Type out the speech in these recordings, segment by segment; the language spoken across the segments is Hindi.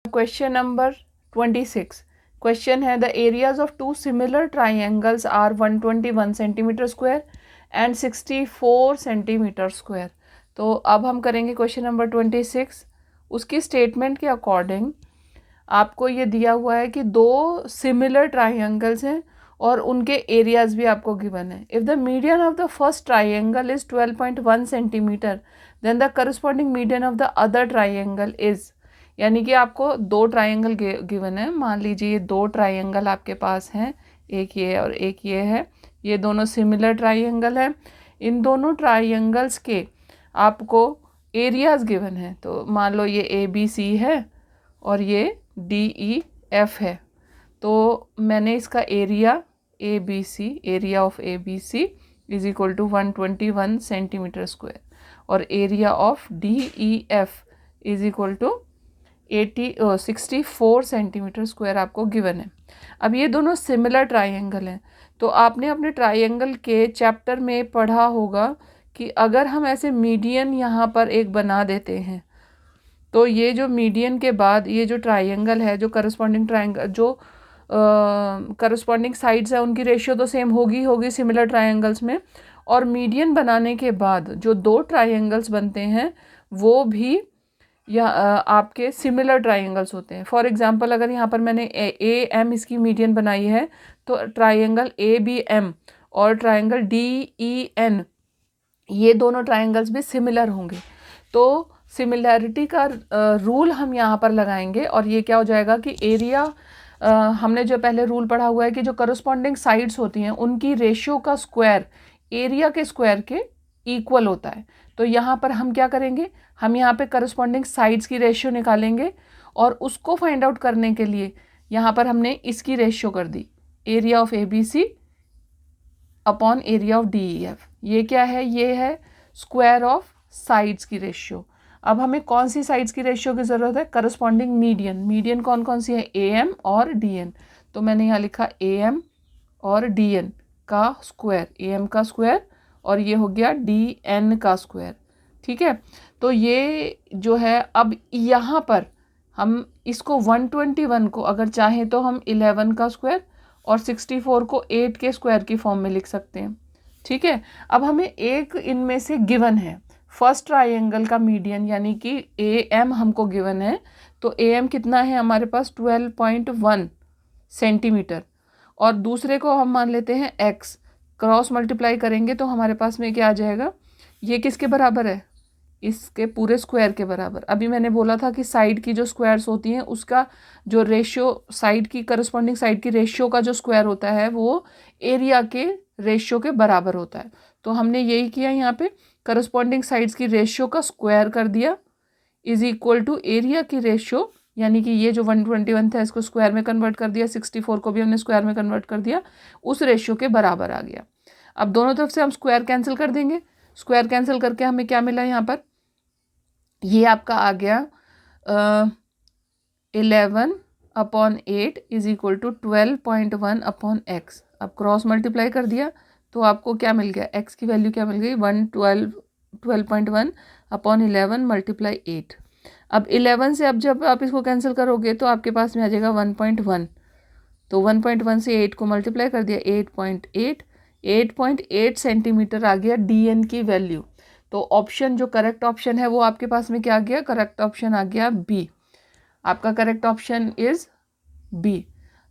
क्वेश्चन नंबर 26 क्वेश्चन है the areas of two similar triangles are 121 centimetre square and 64 centimetre square. तो अब हम करेंगे क्वेश्चन नंबर 26। उसकी स्टेटमेंट के अकॉर्डिंग आपको ये दिया हुआ है कि दो सिमिलर ट्राइंगल्स हैं और उनके एरियाज भी आपको गिवन है। If the median of the first triangle is 12.1 centimetre then the corresponding median of the other triangle is, यानी कि आपको दो ट्राइंगल गिवन है। मान लीजिए ये दो ट्राइंगल आपके पास हैं, एक ये और एक ये है। ये दोनों सिमिलर ट्राइंगल हैं। इन दोनों ट्राइंगल्स के आपको एरियाज गिवन है। तो मान लो ये ABC है और ये DEF है। तो मैंने इसका area ABC, area of ABC is equal to 121 centimetre square और area of DEF is equal to 64 centimetre square आपको गिवन है। अब ये दोनों सिमिलर ट्राइंगल हैं। तो आपने अपने ट्राइंगल के चैप्टर में पढ़ा होगा कि अगर हम ऐसे मीडियन यहाँ पर एक बना देते हैं तो ये जो मीडियन के बाद ये जो ट्राइंगल है, जो करस्पॉन्डिंग ट्राइंगल, जो करस्पॉन्डिंग साइड्स है उनकी रेशियो तो सेम होगी सिमिलर ट्राइंगल्स में। और मीडियन बनाने के बाद जो दो ट्राइंगल्स बनते हैं वो भी या आपके सिमिलर ट्राइंगल्स होते हैं। फॉर एग्जांपल अगर यहाँ पर मैंने AM इसकी मीडियन बनाई है तो ट्राइंगल ABM और ट्राइंगल DEN, ये दोनों ट्राइंगल्स भी सिमिलर होंगे। तो सिमिलैरिटी का रूल हम यहाँ पर लगाएंगे और ये क्या हो जाएगा कि एरिया, हमने जो पहले रूल पढ़ा हुआ है कि जो करस्पॉन्डिंग साइड्स होती हैं उनकी रेशियो का स्क्वायर एरिया के स्क्वायर के इक्वल होता है। तो यहाँ पर हम क्या करेंगे, हम यहाँ पे करस्पॉन्डिंग साइड्स की रेशियो निकालेंगे और उसको फाइंड आउट करने के लिए यहाँ पर हमने इसकी रेशियो कर दी, area of ABC upon area of DEF। ये क्या है, ये है स्क्वायर ऑफ साइड्स की रेशियो। अब हमें कौन सी साइड्स की रेशियो की ज़रूरत है, करस्पॉन्डिंग मीडियन। मीडियन कौन कौन सी है, AM और DN। तो मैंने यहाँ लिखा AM और DN का स्क्वायर, AM का स्क्वायर और ये हो गया DN का स्क्वायर। ठीक है, तो ये जो है अब यहाँ पर हम इसको 121 को अगर चाहें तो हम 11 का स्क्वायर और 64 को 8 के स्क्वायर की फॉर्म में लिख सकते हैं। ठीक है, अब हमें एक इनमें से गिवन है, फर्स्ट ट्राइंगल का मीडियन यानी कि AM हमको गिवन है। तो AM कितना है हमारे पास 12.1 सेंटीमीटर और दूसरे को हम मान लेते हैं X। क्रॉस मल्टीप्लाई करेंगे तो हमारे पास में क्या आ जाएगा, ये किसके बराबर है, इसके पूरे स्क्वायर के बराबर। अभी मैंने बोला था कि साइड की जो स्क्वायर्स होती हैं उसका जो रेशियो, साइड की करस्पॉन्डिंग साइड की रेशियो का जो स्क्वायर होता है वो एरिया के रेशियो के बराबर होता है। तो हमने यही किया, यहाँ पे करस्पॉन्डिंग साइड्स की रेशियो का स्क्वायर कर दिया इज इक्वल टू एरिया की रेशियो, यानी कि ये जो 121 था इसको स्क्वायर में कन्वर्ट कर दिया, 64 को भी हमने स्क्वायर में कन्वर्ट कर दिया, उस रेशियो के बराबर आ गया। अब दोनों तरफ से हम स्क्वायर कैंसिल कर देंगे। स्क्वायर कैंसिल करके हमें क्या मिला यहाँ पर, ये आपका आ गया 11 upon 8 is equal to 12.1 upon X। अब क्रॉस मल्टीप्लाई कर दिया तो आपको क्या मिल गया, X की वैल्यू क्या मिल गई, 12.1 अपॉन 11 मल्टीप्लाई 8। अब 11 से अब जब आप इसको कैंसिल करोगे तो आपके पास में आ जाएगा 1.1। तो 1.1 से 8 को मल्टीप्लाई कर दिया, 8.8 सेंटीमीटर आ गया DN की वैल्यू। तो ऑप्शन जो करेक्ट ऑप्शन है वो आपके पास में क्या आ गया, करेक्ट ऑप्शन आ गया B। आपका correct option is B।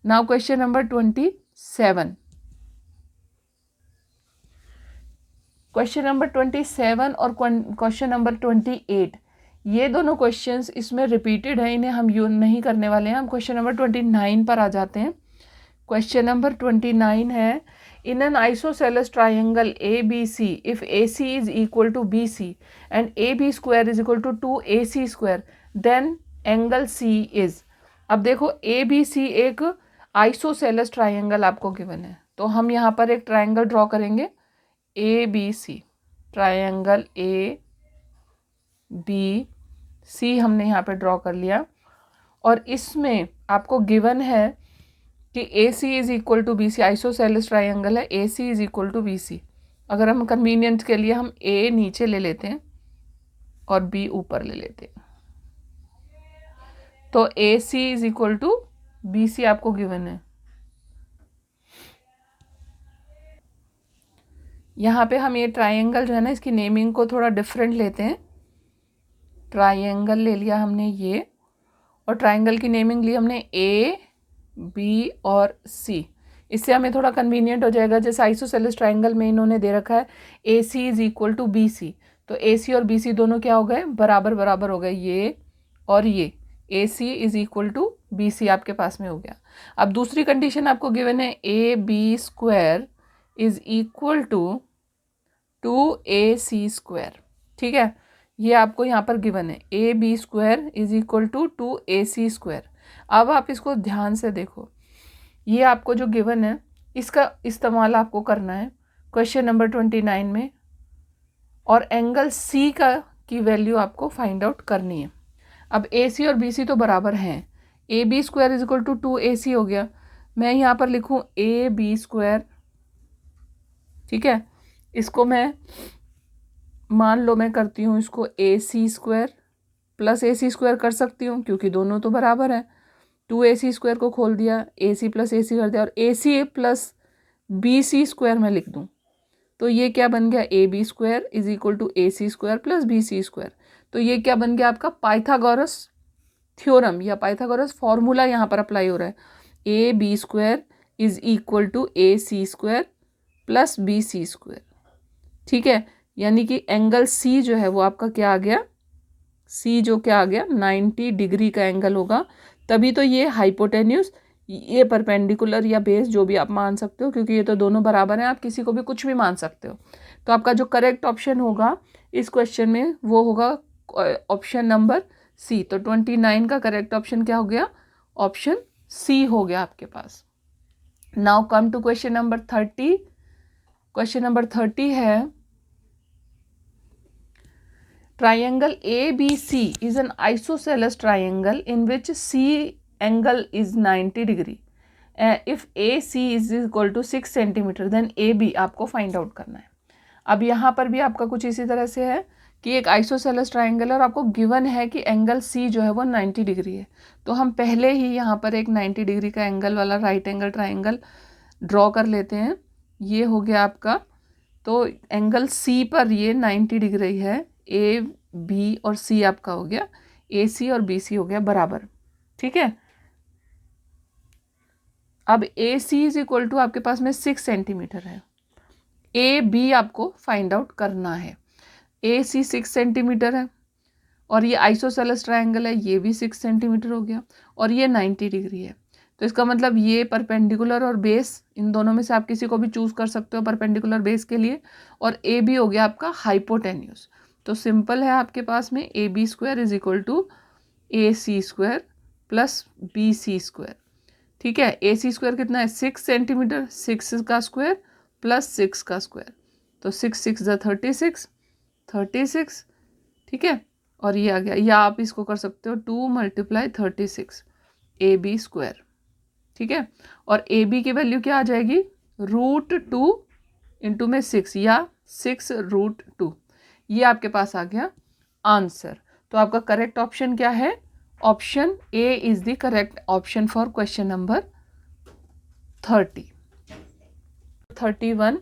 Now question number 27। Question number 27 और क्वेश्चन नंबर 28, ये दोनों क्वेश्चंस इसमें रिपीटेड है, इन्हें हम यूज नहीं करने वाले हैं। हम क्वेश्चन नंबर 29 पर आ जाते हैं। क्वेश्चन नंबर 29 है, in an isosceles triangle ABC if AC is equal to BC and AB square is equal to 2AC square then angle C is। अब देखो ABC एक आइसोसेलस ट्राइंगल आपको गिवन है, तो हम यहाँ पर एक ट्राइंगल ड्रॉ करेंगे ABC, ट्राइंगल ABC हमने यहाँ पे ड्रॉ कर लिया और इसमें आपको गिवन है कि AC is equal to BC, isosceles triangle है, AC is equal to BC। अगर हम कन्वीनियंस के लिए हम A नीचे ले लेते हैं और B ऊपर ले लेते हैं। तो A C is equal to B C आपको गिवन है। यहाँ पे हम ये ट्राइंगल जो है ना, इसकी नेमिंग को थोड़ा डिफरेंट लेते हैं। ट्राइंगल ले लिया हमने ये, और ट्राइंगल की नेमिंग ली हमने ए बी और सी। इससे हमें थोड़ा कन्वीनियंट हो जाएगा। जैसे आइसोसेलेस ट्राइंगल में इन्होंने दे रखा है A C is equal to B C, तो ए सी और बी सी दोनों क्या हो गए, बराबर बराबर हो गए, ये और ये। A C is equal to B C आपके पास में हो गया। अब दूसरी कंडीशन आपको गिवन है A B square is equal to A C square. ठीक है, ये आपको यहाँ पर गिवन है A B square is equal to A C square. अब आप इसको ध्यान से देखो, ये आपको जो गिवन है इसका इस्तेमाल आपको करना है क्वेश्चन नंबर 29 में, और एंगल सी का की वैल्यू आपको फाइंड आउट करनी है। अब ए सी और बी सी तो बराबर हैं, A B square is equal to A C हो गया। मैं यहाँ पर लिखूँ ए बी स्क्वायर, ठीक है, इसको मैं मान लो मैं करती हूँ इसको ए सी स्क्वायर प्लस ए सी स्क्वायर कर सकती हूँ, क्योंकि दोनों तो बराबर हैं। 2ac स्क्वायर को खोल दिया, ए सी प्लस ए सी कर दिया, और A C plus B C square मैं लिख दूँ, तो ये क्या बन गया, A B square is equal to A C square plus B C square. तो ये क्या बन गया आपका पाइथागोरस थ्योरम या पाइथागोरस फॉर्मूला यहाँ पर अप्लाई हो रहा है। A B square is equal to A C square plus B C square. ठीक है, यानी कि एंगल सी जो है वो आपका क्या आ गया, सी जो क्या आ गया 90 डिग्री का एंगल होगा। तभी तो ये हाइपोटेन्यूस, ये परपेंडिकुलर या बेस जो भी आप मान सकते हो, क्योंकि ये तो दोनों बराबर हैं, आप किसी को भी कुछ भी मान सकते हो। तो आपका जो करेक्ट ऑप्शन होगा इस क्वेश्चन में वो होगा ऑप्शन नंबर सी। तो 29 का करेक्ट ऑप्शन क्या हो गया, ऑप्शन सी हो गया आपके पास। Now come to question number 30। Question number 30 है, triangle ABC is an isosceles triangle in which C angle is 90 degree. If AC is equal to 6 centimeter then AB आपको फाइंड आउट करना है। अब यहाँ पर भी आपका कुछ इसी तरह से है कि एक आइसोसेलेस ट्राइंगल और आपको गिवन है कि एंगल C जो है वो 90 डिग्री है। तो हम पहले ही यहाँ पर एक 90 डिग्री का एंगल वाला राइट एंगल ट्राइंगल ड्रॉ कर लेते हैं। ये हो गया आपका, तो एंगल C पर ये 90 डिग्री है, ए बी और सी आपका हो गया, ए सी और बी सी हो गया बराबर। ठीक है, अब A C is equal to आपके पास में 6 सेंटीमीटर है, ए बी आपको फाइंड आउट करना है। ए सी 6 सेंटीमीटर है, और ये आइसोसेलेस ट्रायंगल है, ये भी 6 सेंटीमीटर हो गया, और ये 90 डिग्री है। तो इसका मतलब ये परपेंडिकुलर और बेस, इन दोनों में से आप किसी को भी चूज कर सकते हो परपेंडिकुलर बेस के लिए, और ए बी हो गया आपका हाइपोटेन्यूस। तो सिंपल है आपके पास में A B square is equal to A C square plus B C square. ठीक है, ए सी स्क्वायर कितना है 6 सेंटीमीटर, 6 का स्क्वायर प्लस 6 का स्क्वायर, तो 6 6 ज़ा 36। ठीक है, और ये आ गया, या आप इसको कर सकते हो 2 × 36 ए बी स्क्वायर। ठीक है, और ए बी की वैल्यू क्या आ जाएगी, √2 इंटू में 6 या 6√2। ये आपके पास आ गया आंसर। तो आपका करेक्ट ऑप्शन क्या है, option A is the correct option for question number 30। 31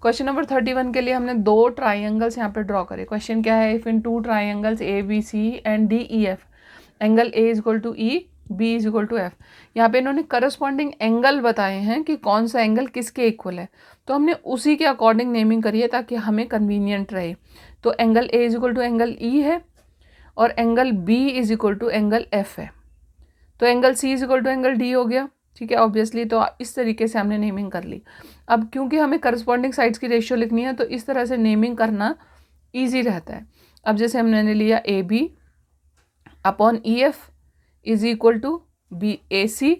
question number 31 के लिए हमने 2 ट्राइंगल्स यहाँ पे ड्रॉ करे। क्वेश्चन क्या है, if in 2 triangles A B C and D E F angle A is equal to E, B is equal to F. यहाँ पे इन्होंने करस्पॉन्डिंग एंगल बताए हैं कि कौन सा एंगल किसके इक्वल है, तो हमने उसी के अकॉर्डिंग नेमिंग करी है ताकि हमें कन्वीनियंट रहे। तो angle A is equal to angle E है, और angle B is equal to angle F है। तो angle C is equal to angle D हो गया। ठीक है, ऑब्वियसली तो इस तरीके से हमने नेमिंग कर ली। अब क्योंकि हमें करस्पॉन्डिंग साइड्स की रेशियो लिखनी है, तो इस तरह से नेमिंग करना ईजी रहता है। अब जैसे हमने लिया A B upon E F is equal to B A C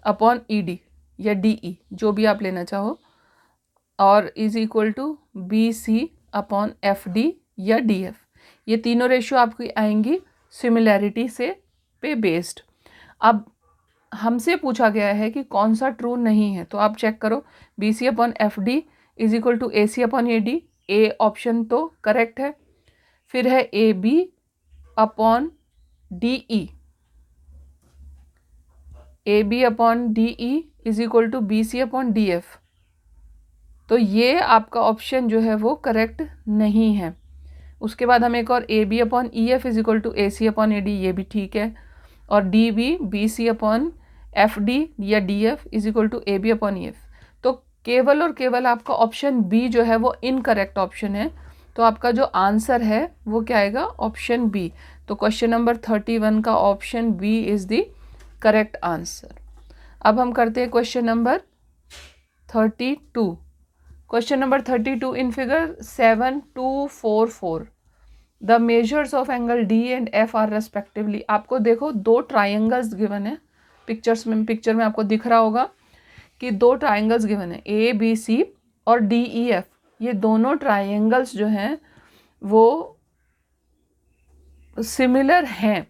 upon E D या डी ई, जो भी आप लेना चाहो, और is equal to B C upon F D या डी एफ। ये तीनों रेशियो आपकी आएंगी सिमिलैरिटी से पे बेस्ड। अब हमसे पूछा गया है कि कौन सा ट्रू नहीं है, तो आप चेक करो, B C upon F D is equal to A C upon A D, A option तो करेक्ट है। फिर है A B upon D E, A B upon D E is equal to B C upon D F. तो ये आपका ऑप्शन जो है वो करेक्ट नहीं है। उसके बाद हम एक और A B upon E F is equal to A C upon A D, ये भी ठीक है। और D B C upon F D या D F is equal to A B upon E F. तो केवल और केवल आपका ऑप्शन बी जो है वो इनकरेक्ट ऑप्शन है। तो आपका जो आंसर है वो क्या आएगा, ऑप्शन बी। तो क्वेश्चन नंबर 31 का option B is the correct answer. अब हम करते हैं क्वेश्चन नंबर 32। क्वेश्चन number 32 in figure 7-2-4-4 the measures of angle D and F are respectively. आपको देखो दो ट्राइंगल्स गिवन है पिक्चर में आपको दिख रहा होगा कि दो ट्राइंगल्स गिवन है ए बी सी और डी ई एफ। ये दोनों ट्राइंगल्स जो हैं वो सिमिलर हैं,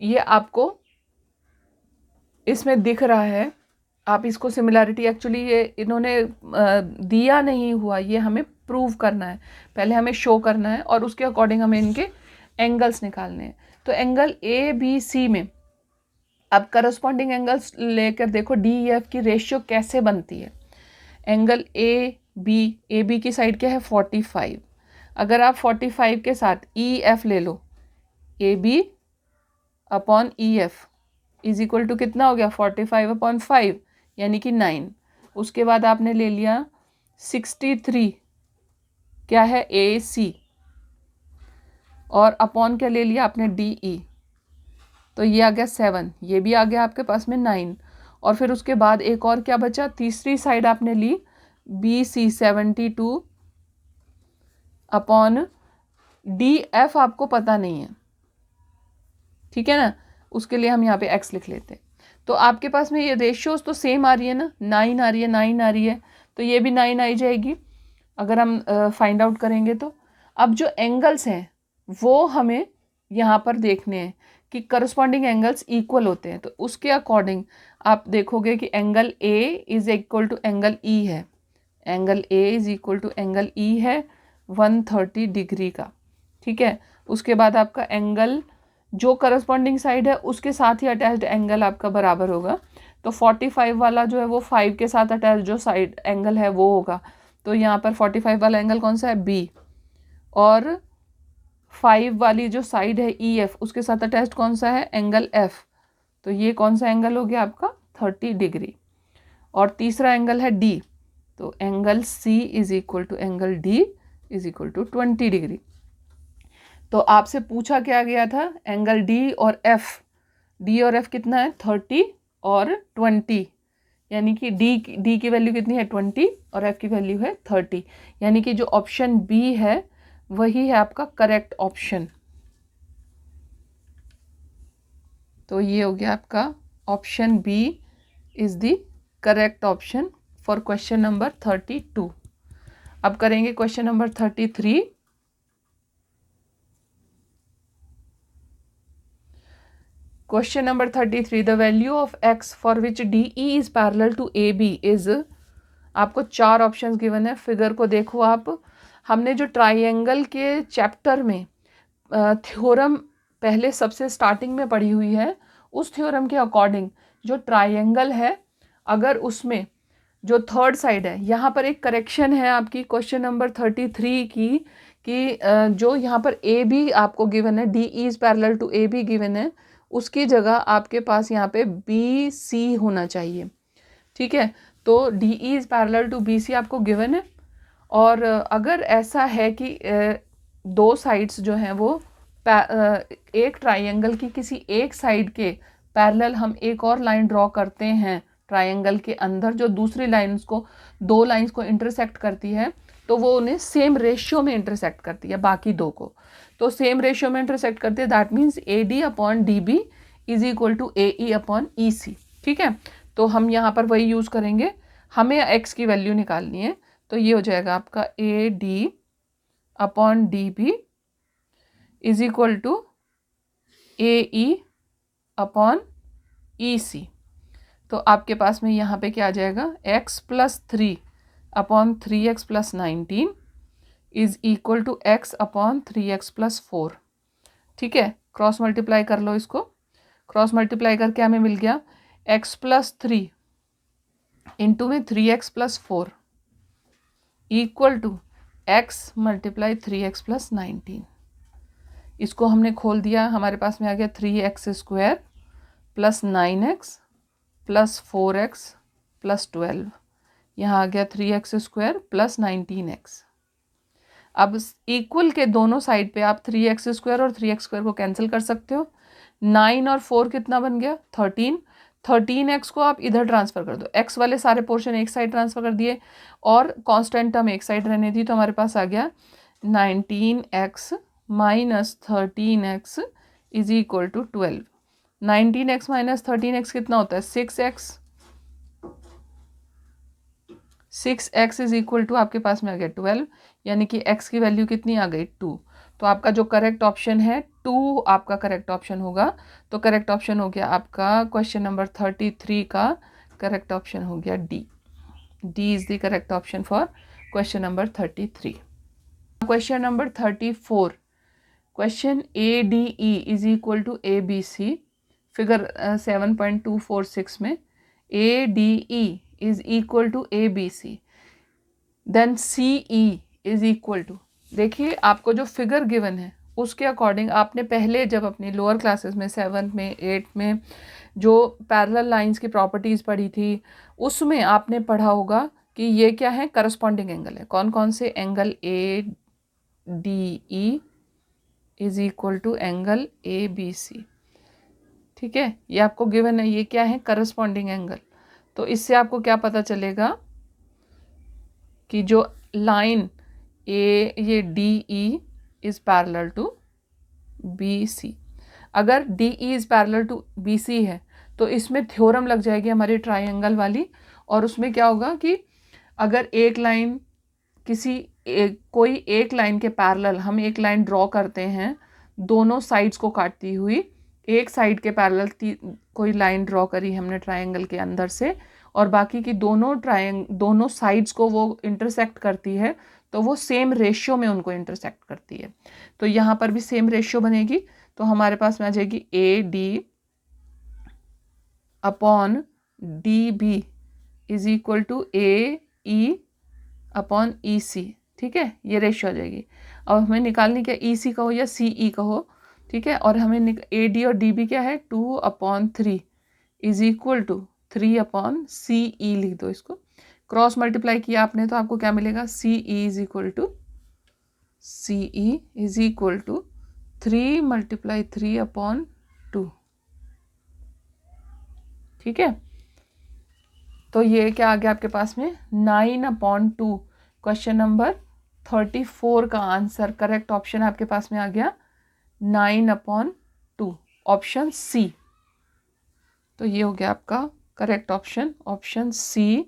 ये आपको इसमें दिख रहा है। आप इसको सिमिलैरिटी एक्चुअली ये इन्होंने दिया नहीं हुआ, ये हमें प्रूव करना है, पहले हमें शो करना है और उसके अकॉर्डिंग हमें इनके एंगल्स निकालने हैं। तो एंगल ए बी सी में अब करस्पॉन्डिंग एंगल्स लेकर देखो डी ई एफ की रेशियो कैसे बनती है। एंगल ए बी की साइड क्या है 45। अगर आप 45 के साथ ई एफ ले लो, A B upon E F is equal to कितना हो गया 45 अपॉन 5 यानी कि 9। उसके बाद आपने ले लिया 63 क्या है ए सी और अपॉन क्या ले लिया आपने डी ई, तो ये आ गया 7, ये भी आ गया आपके पास में 9। और फिर उसके बाद एक और क्या बचा, तीसरी साइड आपने ली B C 72 upon D F आपको पता नहीं है, ठीक है ना, उसके लिए हम यहाँ पे x लिख लेते हैं। तो आपके पास में ये रेशियोज तो सेम आ रही है ना, 9 आ रही है 9 आ रही है, तो ये भी 9 आई जाएगी अगर हम फाइंड आउट करेंगे तो। अब जो एंगल्स हैं वो हमें यहाँ पर देखने हैं कि करस्पॉन्डिंग एंगल्स इक्वल होते हैं। तो उसके अकॉर्डिंग आप देखोगे कि angle A is equal to angle E है, angle A is equal to angle E है 130 डिग्री का, ठीक है। उसके बाद आपका एंगल जो करस्पॉन्डिंग साइड है उसके साथ ही अटैच्ड एंगल आपका बराबर होगा। तो 45 वाला जो है वो 5 के साथ अटैच जो साइड एंगल है वो होगा। तो यहाँ पर 45 वाला एंगल कौन सा है, बी। और 5 वाली जो साइड है ई एफ उसके साथ अटैच्ड कौन सा है, एंगल एफ। तो ये कौन सा एंगल हो गया आपका 30 डिग्री। और तीसरा एंगल है डी, तो angle C is equal to angle D is equal to 20 degree. तो आपसे पूछा क्या गया था, एंगल डी और एफ कितना है 30 और 20, यानी कि डी की वैल्यू कितनी है 20 और एफ की वैल्यू है 30, यानी कि जो ऑप्शन बी है वही है आपका करेक्ट ऑप्शन। तो ये हो गया आपका option B is the correct option for question number 32। अब करेंगे question number 33। Question number 33 the value of x for which D E is parallel to A B is. आपको 4 ऑप्शंस गिवन है। फिगर को देखो आप, हमने जो ट्राइंगल के चैप्टर में थ्योरम पहले सबसे स्टार्टिंग में पढ़ी हुई है, उस थ्योरम के अकॉर्डिंग जो ट्राइंगल है अगर उसमें जो थर्ड साइड है, यहाँ पर एक करेक्शन है आपकी क्वेश्चन नंबर 33 की कि जो यहाँ पर ए बी आपको गिवन है, D E is parallel to A B given है, उसकी जगह आपके पास यहाँ पे बी सी होना चाहिए, ठीक है। तो D E is parallel to B C आपको गिवन है। और अगर ऐसा है कि दो साइड्स जो हैं वो एक ट्राइंगल की किसी एक साइड के पैरेलल हम एक और लाइन ड्रॉ करते हैं ट्राइंगल के अंदर जो दूसरी लाइंस को, दो लाइंस को इंटरसेक्ट करती है, तो वो उन्हें सेम रेशियो में इंटरसेक्ट करती है बाकी दो को। तो सेम रेशियो में इंटरसेक्ट करते हैं, that means A D upon D B is equal to A E upon E C, ठीक है। तो हम यहाँ पर वही यूज़ करेंगे, हमें एक्स की वैल्यू निकालनी है। तो ये हो जाएगा आपका A D upon D B is equal to A E upon E C. तो आपके पास में यहाँ पे क्या आ जाएगा, x plus 3 upon 3x plus 19 is equal to x upon 3x plus 4, ठीक है। क्रॉस मल्टीप्लाई कर लो इसको, क्रॉस मल्टीप्लाई करके हमें मिल गया x प्लस 3 इंटू में 3x+4 equal to x multiply 3x plus 19। इसको हमने खोल दिया, हमारे पास में आ गया 3x² plus 9x plus 4x plus 12। यहाँ आ गया 3x² प्लस 19x। अब इक्वल के दोनों साइड पे आप 3x² और 3x² को कैंसिल कर सकते हो। 9 और 4 कितना बन गया 13। 13x को आप इधर ट्रांसफ़र कर दो, x वाले सारे पोर्शन एक साइड ट्रांसफ़र कर दिए और कांस्टेंट टर्म एक साइड रहने दी, तो हमारे पास आ गया 19x minus 13x is equal to 12। 19x minus 13x कितना होता है 6x। 6x is equal to आपके पास में आ गया 12, यानी कि x की वैल्यू कितनी आ गई 2। तो आपका जो करेक्ट ऑप्शन है 2 आपका करेक्ट ऑप्शन होगा। तो करेक्ट ऑप्शन हो गया आपका क्वेश्चन नंबर 33 का करेक्ट ऑप्शन हो गया D. D is the correct option for question number 33। Question number 34, question ADE is equal to ABC, figure 7.246 में ADE is equal to ABC, then CE is equal to, देखिए आपको जो फिगर गिवन है उसके अकॉर्डिंग आपने पहले जब अपनी लोअर क्लासेस में 7th में 8th में जो पैरेलल लाइंस की प्रॉपर्टीज़ पढ़ी थी उसमें आपने पढ़ा होगा कि ये क्या है करस्पॉन्डिंग एंगल है। कौन कौन से angle ADE is equal to angle ABC, ठीक है, ये आपको गिवन है, ये क्या है करस्पॉन्डिंग एंगल। तो इससे आपको क्या पता चलेगा कि जो लाइन ये DE is parallel to BC। अगर DE is parallel to BC है तो इसमें थ्योरम लग जाएगी हमारी ट्रायंगल वाली, और उसमें क्या होगा कि अगर एक लाइन कोई एक लाइन के पैरेलल हम एक लाइन ड्रॉ करते हैं दोनों साइड्स को काटती हुई, एक साइड के पैरेलल कोई लाइन ड्रॉ करी हमने ट्रायंगल के अंदर से और बाकी की दोनों साइड्स को वो इंटरसेक्ट करती है, तो वो सेम रेशियो में उनको इंटरसेक्ट करती है। तो यहाँ पर भी सेम रेशियो बनेगी, तो हमारे पास में आ जाएगी AD upon DB is equal to AE upon EC, ठीक है, ये रेशियो आ जाएगी। अब हमें निकालनी क्या EC का हो या CE का हो, ठीक है, और हमें AD और DB क्या है 2/3 इज इक्वल टू 3/CE लिख दो, इसको क्रॉस मल्टीप्लाई किया आपने तो आपको क्या मिलेगा CE इज इक्वल टू 3 × 3/2, ठीक है। तो ये क्या आ गया आपके पास में 9/2। क्वेश्चन नंबर 34 का आंसर करेक्ट ऑप्शन आपके पास में आ गया 9/2, ऑप्शन C। तो ये हो गया आपका correct option, option C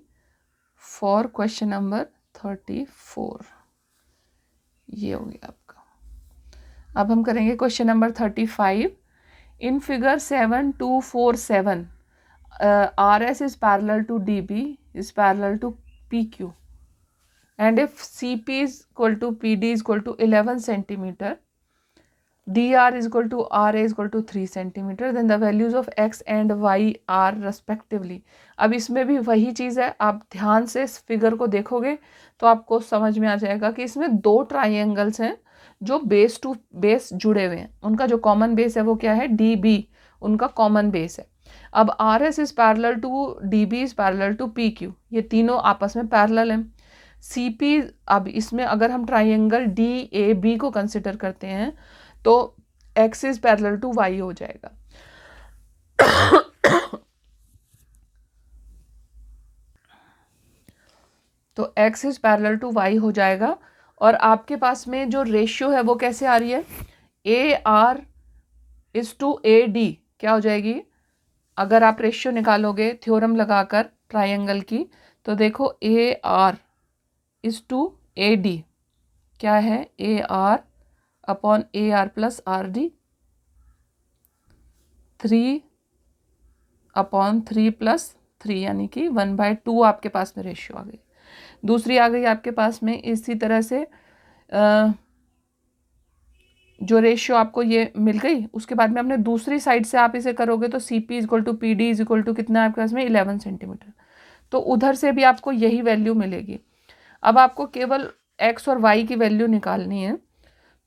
for question number 34। ये हो गया आपका। अब हम करेंगे question number 35। In figure 7.247 RS is parallel to DB is parallel to PQ, and if CP is equal to PD is equal to 11 centimeter, DR is equal to RA is equal to 3 centimeter, then the values of X and Y are respectively। अब इसमें भी वही चीज़ है, आप ध्यान से इस फिगर को देखोगे तो आपको समझ में आ जाएगा कि इसमें दो ट्राइंगल्स हैं जो बेस टू बेस जुड़े हुए हैं। उनका जो कॉमन बेस है वो क्या है DB, उनका कॉमन बेस है। अब RS is parallel to DB is parallel to PQ, ये तीनों आपस में पैरेलल हैं। CP, अब इसमें अगर हम ट्राइंगल DAB को कंसिडर करते हैं तो X is parallel to Y हो जाएगा। तो X is parallel to Y हो जाएगा, और आपके पास में जो रेशियो है वो कैसे आ रही है AR इज टू AD, क्या हो जाएगी अगर आप रेशियो निकालोगे थ्योरम लगाकर ट्रायंगल की, तो देखो AR इज टू AD क्या है AR upon AR plus RD, 3/3 + 3 यानी कि 1/2 आपके पास में रेशियो आ गई। दूसरी आ गई आपके पास में इसी तरह से जो रेशियो आपको ये मिल गई, उसके बाद में अपने दूसरी साइड से आप इसे करोगे तो C P equal to P D is equal to कितना है आपके पास में 11 सेंटीमीटर। तो उधर से भी आपको यही वैल्यू मिलेगी। अब आपको केवल x और y की वैल्यू निकालनी है।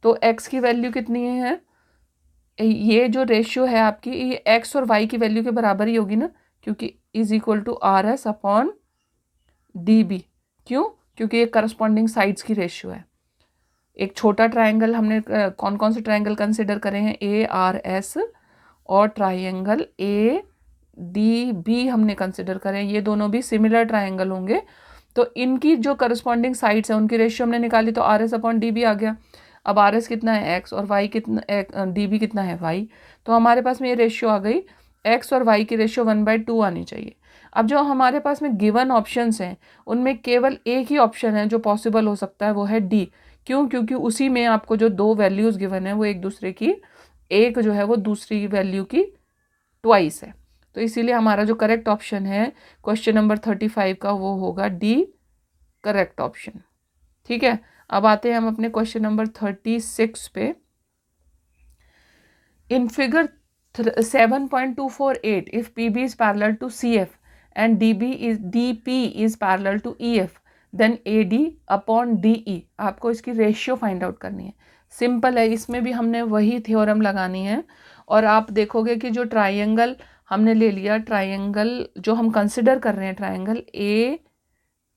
तो x की वैल्यू कितनी है, ये जो रेशियो है आपकी, ये x और y की वैल्यू के बराबर ही होगी ना, क्योंकि is equal to R S upon D B. क्यों? क्योंकि ये करस्पॉन्डिंग साइड्स की रेशियो है। एक छोटा ट्राइंगल हमने कौन कौन से ट्राइंगल कंसिडर करें हैं, ए आर एस, और ट्राइंगल ए डी बी हमने कंसिडर करें। ये दोनों भी सिमिलर ट्राइंगल होंगे, तो इनकी जो करस्पॉन्डिंग साइड्स है उनकी रेशियो हमने निकाली, तो R S upon D B आ गया। अब आर एस कितना है एक्स और वाई कितना, डी बी कितना है वाई, तो हमारे पास में ये रेशियो आ गई। एक्स और वाई की रेशियो 1/2 आनी चाहिए। अब जो हमारे पास में गिवन ऑप्शंस हैं उनमें केवल एक ही ऑप्शन है जो पॉसिबल हो सकता है, वो है डी। क्यों? क्योंकि उसी में आपको जो दो वैल्यूज़ गिवन है वो एक दूसरे की, एक जो है वो दूसरी वैल्यू की ट्वाइस है। तो इसीलिए हमारा जो करेक्ट ऑप्शन है क्वेश्चन नंबर 35 का, वो होगा डी, करेक्ट ऑप्शन। ठीक है, अब आते हैं हम अपने क्वेश्चन नंबर 36 पे। In figure 7.248 if P B is parallel to C F and D P is parallel to E F, then A D upon D E. आपको इसकी रेशियो फाइंड आउट करनी है। सिंपल है, इसमें भी हमने वही थ्योरम लगानी है। और आप देखोगे कि जो ट्राइंगल हमने ले लिया, ट्राइंगल जो हम कंसिडर कर रहे हैं, ट्राइंगल ए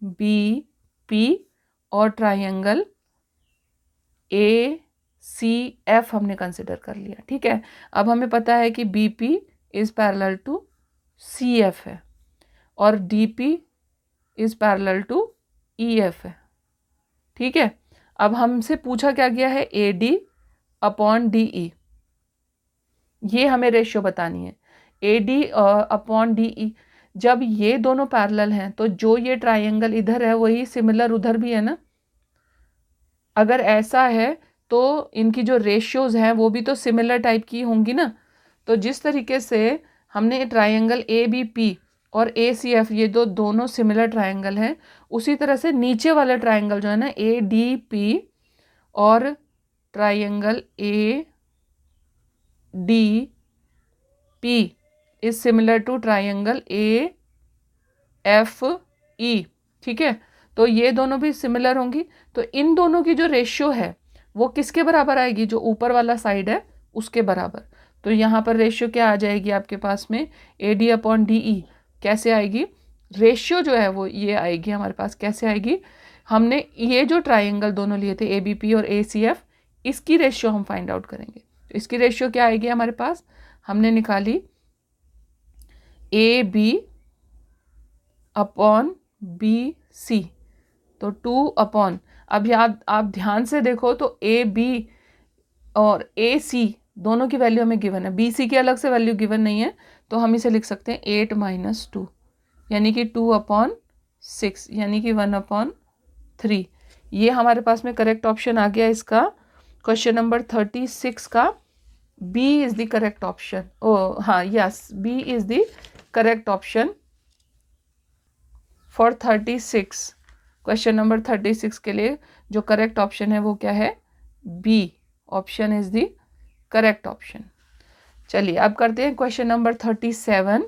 बी पी और ट्राइंगल ए सी एफ हमने कंसिडर कर लिया। ठीक है, अब हमें पता है कि B P is parallel to C F है और D P is parallel to E F है। ठीक है, अब हमसे पूछा क्या गया है, A D upon D E, ये हमें रेशियो बतानी है। A D upon D E, जब ये दोनों पैरेलल हैं तो जो ये ट्राइंगल इधर है वही सिमिलर उधर भी है ना। अगर ऐसा है तो इनकी जो रेशियोज हैं वो भी तो सिमिलर टाइप की होंगी ना। तो जिस तरीके से हमने ट्राइंगल ए बी पी और ए सी एफ, ये दोनों सिमिलर ट्राइंगल हैं, उसी तरह से नीचे वाला ट्राइंगल जो है ना, ए डी पी और triangle A D P is similar to triangle A F E. ठीक है, तो ये दोनों भी सिमिलर होंगी। तो इन दोनों की जो रेशियो है वो किसके बराबर आएगी, जो ऊपर वाला साइड है उसके बराबर। तो यहाँ पर रेशियो क्या आ जाएगी आपके पास में, ए डी अपॉन डी ई। कैसे आएगी रेशियो जो है वो ये आएगी हमारे पास। कैसे आएगी, हमने ये जो ट्राइंगल दोनों लिए थे ए बी पी और ए सी एफ, इसकी रेशियो हम फाइंड आउट करेंगे। तो इसकी रेशियो क्या आएगी हमारे पास, हमने निकाली A B upon B C, तो 2 अपॉन, अब याद आप ध्यान से देखो तो ए बी और ए सी दोनों की वैल्यू हमें गिवन है, बी सी की अलग से वैल्यू गिवन नहीं है, तो हम इसे लिख सकते हैं 8 माइनस 2, यानी कि 2 अपॉन 6, यानी कि 1 अपॉन 3। ये हमारे पास में करेक्ट ऑप्शन आ गया इसका, क्वेश्चन नंबर 36 का B is the correct option. ओ हाँ, yes, B is the correct option for 36। Question number 36 के लिए जो करेक्ट ऑप्शन है वो क्या है, B option is the correct option. चलिए अब करते हैं question number 37।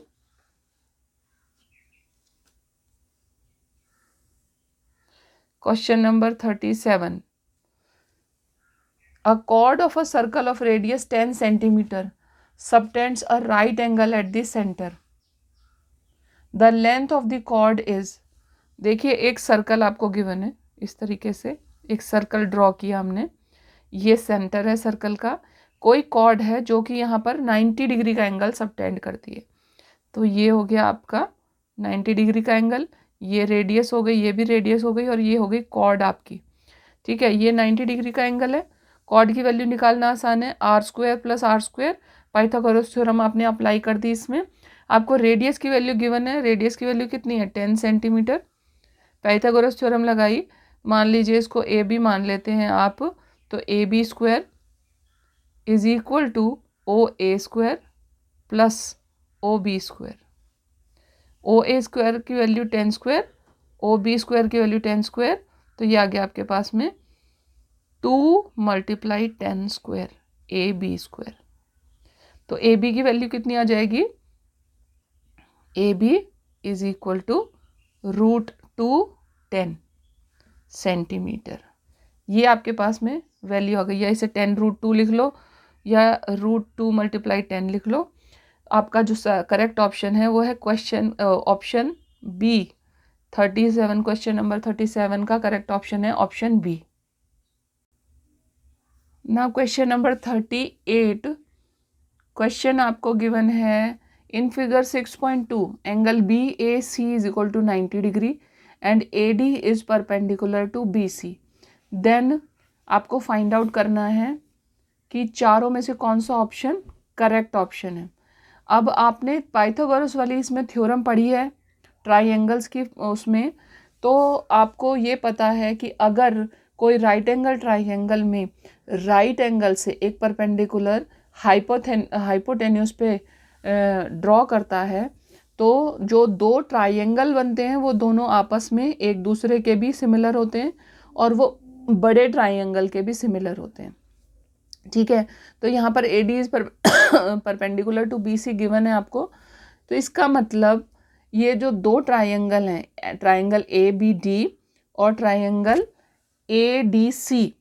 Question number 37, a chord of a circle of radius 10 centimeter subtends a right angle at the center. The length of the chord is, देखिए एक सर्कल आपको गिवन है, इस तरीके से एक सर्कल ड्रॉ किया हमने, ये सेंटर है सर्कल का, कोई कॉर्ड है जो कि यहाँ पर 90 डिग्री का एंगल सबटेंड करती है। तो ये हो गया आपका 90 डिग्री का एंगल, ये रेडियस हो गई, ये भी रेडियस हो गई, और ये हो गई कॉर्ड आपकी। ठीक है, ये 90 डिग्री का एंगल है। कॉर्ड की वैल्यू निकालना आसान है, R square plus R square, Pythagoras theorem आपने अप्लाई कर दी इसमें। आपको रेडियस की वैल्यू गिवन है, रेडियस की वैल्यू कितनी है 10 सेंटीमीटर। पाइथागोरस थ्योरम लगाई, मान लीजिए इसको ए बी मान लेते हैं आप, तो A B square is equal to O A square plus O B square. O A square की value 10 square, O B square की वैल्यू 10 स्क्वायर, तो ये आ गया आपके पास में 2 multiply 10 square A B square. तो ए बी की वैल्यू कितनी आ जाएगी, A B is equal to √2 centimetre. ये आपके पास में वैल्यू आ गई, या इसे 10√2 लिख लो या √2 मल्टीप्लाई 10 लिख लो। आपका जो करेक्ट ऑप्शन है वो है question option B 37। Question number 37 का करेक्ट ऑप्शन है option B. Now question number 38। Question आपको गिवन है in figure 6.2 angle B A C is equal to 90 degree and A D is perpendicular to B C. Then आपको फाइंड आउट करना है कि चारों में से कौन सा ऑप्शन करेक्ट ऑप्शन है। अब आपने पाइथागोरस वाली इसमें थ्योरम पढ़ी है ट्राइंगल्स की उसमें, तो आपको ये पता है कि अगर कोई राइट एंगल ट्राइंगल में राइट एंगल से एक परपेंडिकुलर हाइपोटेन्यूस पे ड्रॉ करता है तो जो दो ट्राइंगल बनते हैं वो दोनों आपस में एक दूसरे के भी सिमिलर होते हैं और वो बड़े ट्राइंगल के भी सिमिलर होते हैं। ठीक है, तो यहाँ पर A D is perpendicular to B C given है आपको। तो इसका मतलब ये जो दो ट्राइंगल हैं, ट्राइंगल ए बी डी और ट्राइंगल ए डी सी,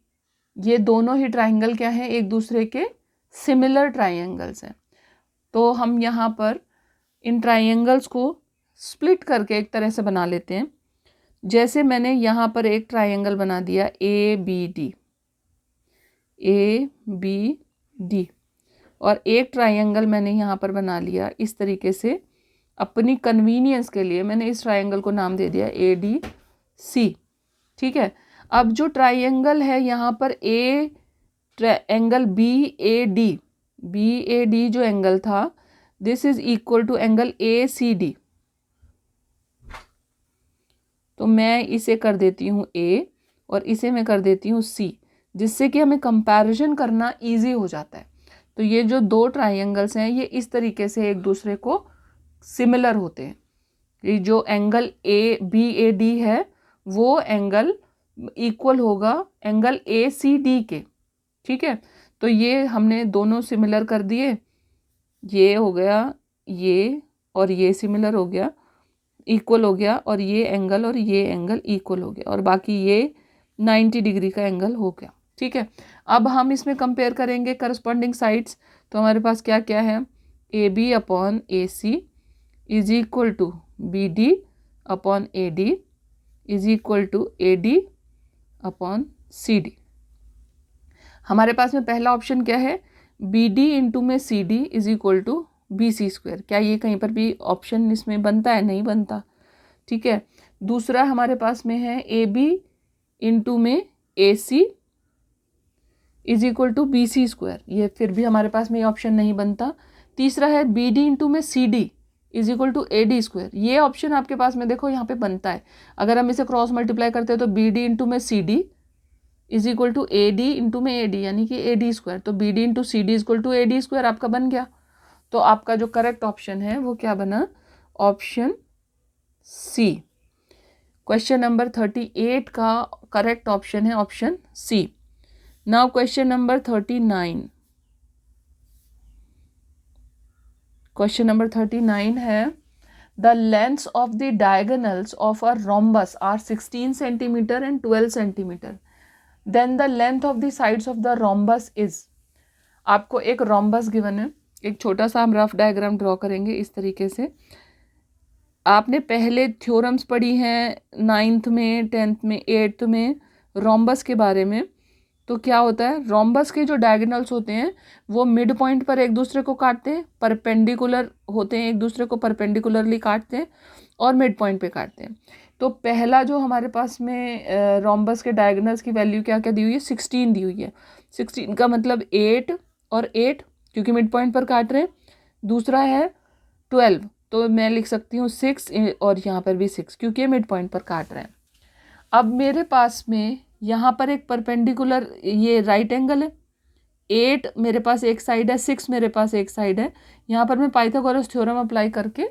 ये दोनों ही ट्राइंगल क्या हैं, एक दूसरे के सिमिलर ट्राइंगल्स हैं। तो हम यहाँ पर इन ट्राइंगल्स को स्प्लिट करके एक तरह से बना लेते हैं। जैसे मैंने यहाँ पर एक ट्राइंगल बना दिया ए बी डी और एक ट्राइंगल मैंने यहाँ पर बना लिया इस तरीके से। अपनी कन्वीनियंस के लिए मैंने इस ट्राइंगल को नाम दे दिया ए डी सी। ठीक है, अब जो ट्राइंगल है यहाँ पर एंगल बी ए डी जो एंगल था, this is equal to angle A C D. तो मैं इसे कर देती हूँ ए और इसे मैं कर देती हूँ सी, जिससे कि हमें कंपैरिजन करना इजी हो जाता है। तो ये जो दो ट्राइंगल्स हैं ये इस तरीके से एक दूसरे को सिमिलर होते हैं। ये जो angle A B A D है वो एंगल इक्वल होगा एंगल ए सी डी के। ठीक है, तो ये हमने दोनों सिमिलर कर दिए, ये हो गया ये और ये सिमिलर हो गया, इक्वल हो गया, और ये एंगल इक्वल हो गया, और बाकी ये 90 डिग्री का एंगल हो गया। ठीक है, अब हम इसमें कंपेयर करेंगे करस्पॉन्डिंग साइड्स। तो हमारे पास क्या क्या है, A B upon A C is equal to B D upon A D is equal to A D upon C D. हमारे पास में पहला ऑप्शन क्या है, बी डी इंटू में C D is equal to B C square. क्या ये कहीं पर भी ऑप्शन इसमें बनता है, नहीं बनता। ठीक है, दूसरा हमारे पास में है ए बी इंटू में A C is equal to B C square. ये फिर भी हमारे पास में ये ऑप्शन नहीं बनता। तीसरा है बी डी इंटू में C D is equal to A D square. ये ऑप्शन आपके पास में देखो यहाँ पे बनता है। अगर हम इसे क्रॉस मल्टीप्लाई करते हैं तो बी डी इंटू में C D is equal to A D into में ए डी, यानी कि ए डी स्क्वायर। तो B D into C D is equal to A D square आपका बन गया। तो आपका जो करेक्ट ऑप्शन है वो क्या बना, ऑप्शन सी। क्वेश्चन नंबर 38 का करेक्ट ऑप्शन है option C. Now question number 39। Question number 39 है the lengths of the diagonals of a rhombus are 16 centimetre and 12 centimetre, then the length of the sides of the rhombus is. आपको एक रोम्बस गिवन है, एक छोटा सा हम रफ डायग्राम ड्रॉ करेंगे इस तरीके से। आपने पहले थ्योरम्स पढ़ी हैं 9th में, 10th में, 8th में रोम्बस के बारे में। तो क्या होता है, रोम्बस के जो डायगोनल्स होते हैं वो मिड पॉइंट पर एक दूसरे को काटते हैं, परपेंडिकुलर होते हैं, एक दूसरे को परपेंडिकुलरली काटते हैं और मिड पॉइंट पे काटते हैं। तो पहला जो हमारे पास में रोम्बस के डायगोनल्स की वैल्यू क्या क्या दी हुई है, 16 दी हुई है। 16 का मतलब 8 और 8 क्योंकि मिड पॉइंट पर काट रहे हैं। दूसरा है 12, तो मैं लिख सकती हूँ 6 और यहाँ पर भी 6 क्योंकि मिड पॉइंट पर काट रहे हैं। अब मेरे पास में यहाँ पर एक परपेंडिकुलर ये राइट एंगल है, 8 मेरे पास एक साइड है, 6 मेरे पास एक साइड है। यहाँ पर मैं पाइथागोरस थ्योरम अप्लाई करके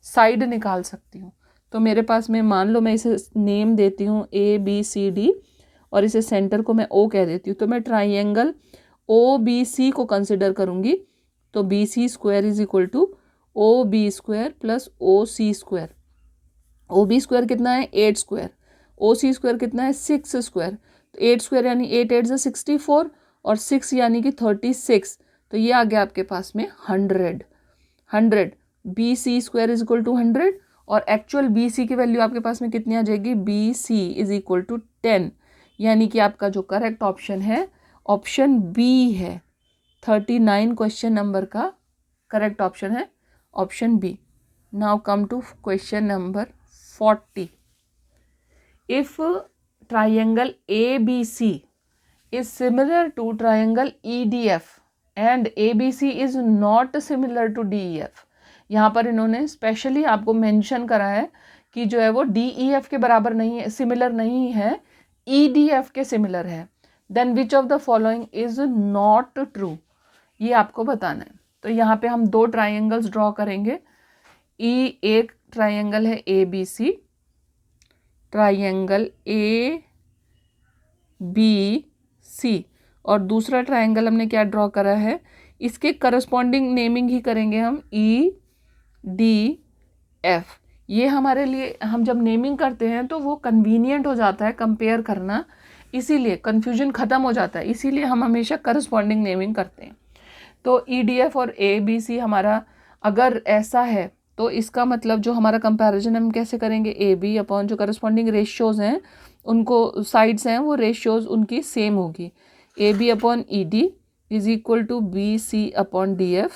साइड निकाल सकती हूँ। तो मेरे पास में मान लो मैं इसे नेम देती हूँ ए बी सी डी और इसे सेंटर को मैं O कह देती हूँ, तो मैं ट्राइंगल OBC को कंसिडर करूँगी। तो BC square is equal to OB square plus OC square. OB square कितना है 8 स्क्वायर, OC स्क्वायर कितना है 6 स्क्वायर। तो 8 स्क्वायर यानी 8 8 से 64 और 6 यानी कि 36। तो ये आ गया आपके पास में 100। BC square is equal to 100 और एक्चुअल BC की वैल्यू आपके पास में कितनी आ जाएगी, BC इज इक्वल टू 10। यानी कि आपका जो करेक्ट ऑप्शन है ऑप्शन B है। 39 क्वेश्चन नंबर का करेक्ट ऑप्शन है option B। Now come to question number 40. If triangle ABC is similar to triangle EDF and ABC is not similar to DEF, यहाँ पर इन्होंने स्पेशली आपको मेंशन करा है कि जो है वो DEF के बराबर नहीं है, सिमिलर नहीं है, EDF के सिमिलर है, then which of the following is not true, ये आपको बताना है। तो यहाँ पे हम दो ट्राइंगल्स ड्रॉ करेंगे। एक ट्राइंगल है ABC, ट्राइंगल ABC, और दूसरा ट्राइंगल हमने क्या ड्रॉ करा है, इसके करस्पॉन्डिंग नेमिंग ही करेंगे हम EDF। ये हमारे लिए, हम जब नेमिंग करते हैं तो वो कन्वीनियंट हो जाता है कंपेयर करना, इसीलिए कन्फ्यूजन ख़त्म हो जाता है, इसीलिए हम हमेशा करस्पॉन्डिंग नेमिंग करते हैं। तो EDF और ABC हमारा अगर ऐसा है तो इसका मतलब जो हमारा कंपैरिजन हम कैसे करेंगे, AB अपॉन जो करस्पॉन्डिंग रेशियोज़ हैं उनको साइड्स हैं वो रेशियोज़ उनकी सेम होगी। AB upon ED is equal to BC upon DF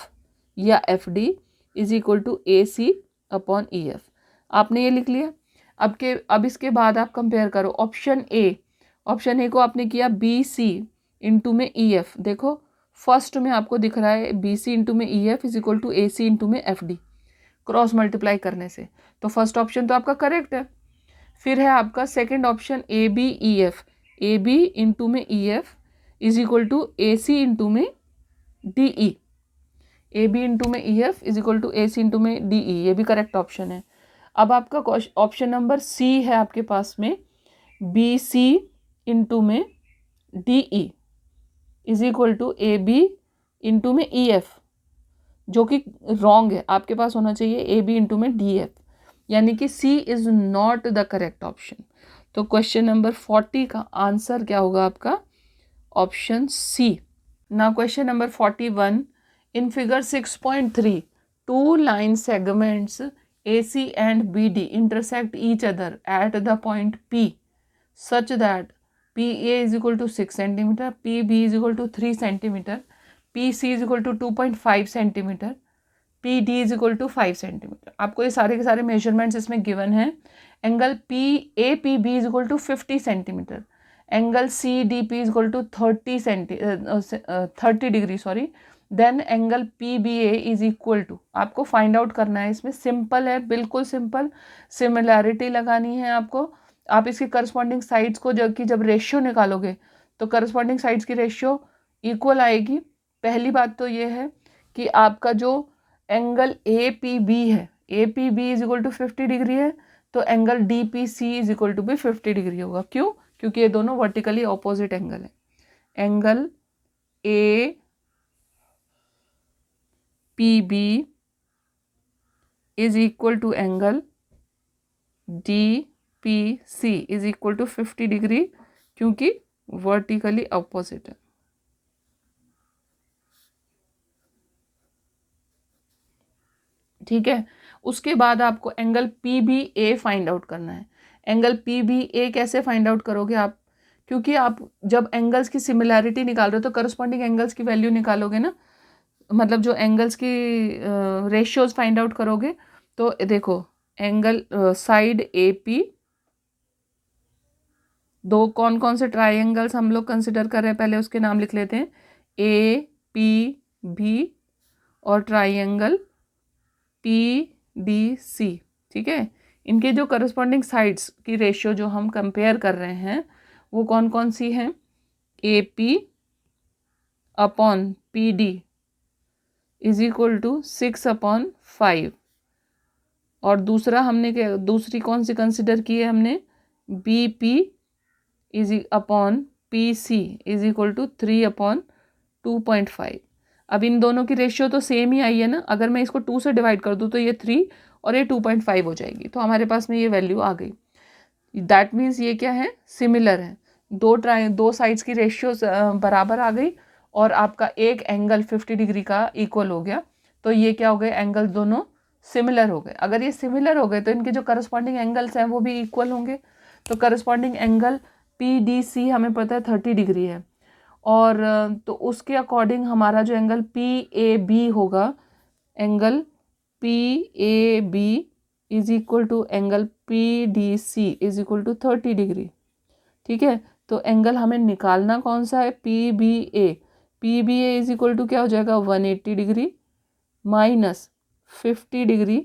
या FD is equal to AC upon EF। आपने ये लिख लिया। अब इसके बाद आप कंपेयर करो ऑप्शन ए को आपने किया BC इंटू में EF। देखो फर्स्ट में आपको दिख रहा है BC इंटू में EF is equal to AC into में FD, क्रॉस मल्टीप्लाई करने से, तो फर्स्ट ऑप्शन तो आपका करेक्ट है। फिर है आपका सेकंड ऑप्शन AB इंटू में EF is equal to AC into में DE, AB इंटू में EF is equal to AC into में DE, ये भी करेक्ट ऑप्शन है। अब आपका ऑप्शन नंबर C है आपके पास में BC इंटू में DE is equal to AB into में EF, जो कि रॉन्ग है, आपके पास होना चाहिए AB इंटू में DF, यानी कि C is not the correct option. तो क्वेश्चन नंबर 40 का आंसर क्या होगा आपका, option C। Now question number 41, in figure 6.3 two line segments AC and BD intersect each other at the point P such that PA is equal to 6 cm, PB is equal to 3 cm, PC is equal to 2.5 cm, PD is equal to 5 cm। आपको ये सारे के सारे मेजरमेंट्स इसमें गिवन हैं। Angle APB is equal to 50 cm, angle CDP is equal to 30 degree sorry, then angle PBA is equal to, आपको फाइंड आउट करना है। इसमें सिंपल है, बिल्कुल सिंपल, सिमिलैरिटी लगानी है आपको। आप इसकी करस्पॉन्डिंग साइड्स को जब रेशियो निकालोगे तो करस्पॉन्डिंग साइड्स की रेशियो इक्वल आएगी। पहली बात तो ये है कि आपका जो एंगल APB है, APB is equal to 50 degree है, तो angle DPC is equal to भी 50 डिग्री होगा। क्यों? क्योंकि ये दोनों वर्टिकली ऑपोजिट एंगल है। Angle APB is equal to angle DPC is equal to 50 degree, क्योंकि वर्टिकली अपोजिट है। ठीक है, उसके बाद आपको एंगल PBA फाइंड आउट करना है। एंगल PBA कैसे फाइंड आउट करोगे आप, क्योंकि आप जब एंगल्स की सिमिलैरिटी निकाल रहे हो तो करस्पॉन्डिंग एंगल्स की वैल्यू निकालोगे ना, मतलब जो एंगल्स की रेशियोज फाइंड आउट करोगे। तो देखो एंगल साइड AP, दो कौन कौन से ट्राइंगल्स हम लोग कंसिडर कर रहे हैं, पहले उसके नाम लिख लेते हैं, APB और ट्राइंगल PDC। ठीक है, इनके जो करस्पॉन्डिंग साइड्स की रेशियो जो हम कंपेयर कर रहे हैं वो कौन कौन सी हैं, AP upon PD is equal to 6/5, और दूसरा हमने दूसरी कौन सी कंसिडर की है हमने, BP is upon P C is equal to 3/2.5। अब इन दोनों की रेशियो तो सेम ही आई है ना, अगर मैं इसको 2 से डिवाइड कर दूँ तो ये 3 और ये 2.5 हो जाएगी, तो हमारे पास में ये वैल्यू आ गई। दैट मीन्स ये क्या है, सिमिलर है। दो साइड्स की रेशियो बराबर आ गई और आपका एक एंगल 50 डिग्री का इक्वल हो गया, तो ये क्या हो गए, एंगल दोनों सिमिलर हो गए। अगर ये सिमिलर हो गए तो इनके जो करस्पॉन्डिंग एंगल्स हैं वो भी इक्वल होंगे। तो करस्पॉन्डिंग एंगल PDC हमें पता है 30 डिग्री है, और तो उसके अकॉर्डिंग हमारा जो एंगल PAB होगा, angle PAB is equal to angle PDC is equal to 30 degree. ठीक है, तो एंगल हमें निकालना कौन सा है, PBA इज इक्वल टू क्या हो जाएगा, 180 degree minus 50 degree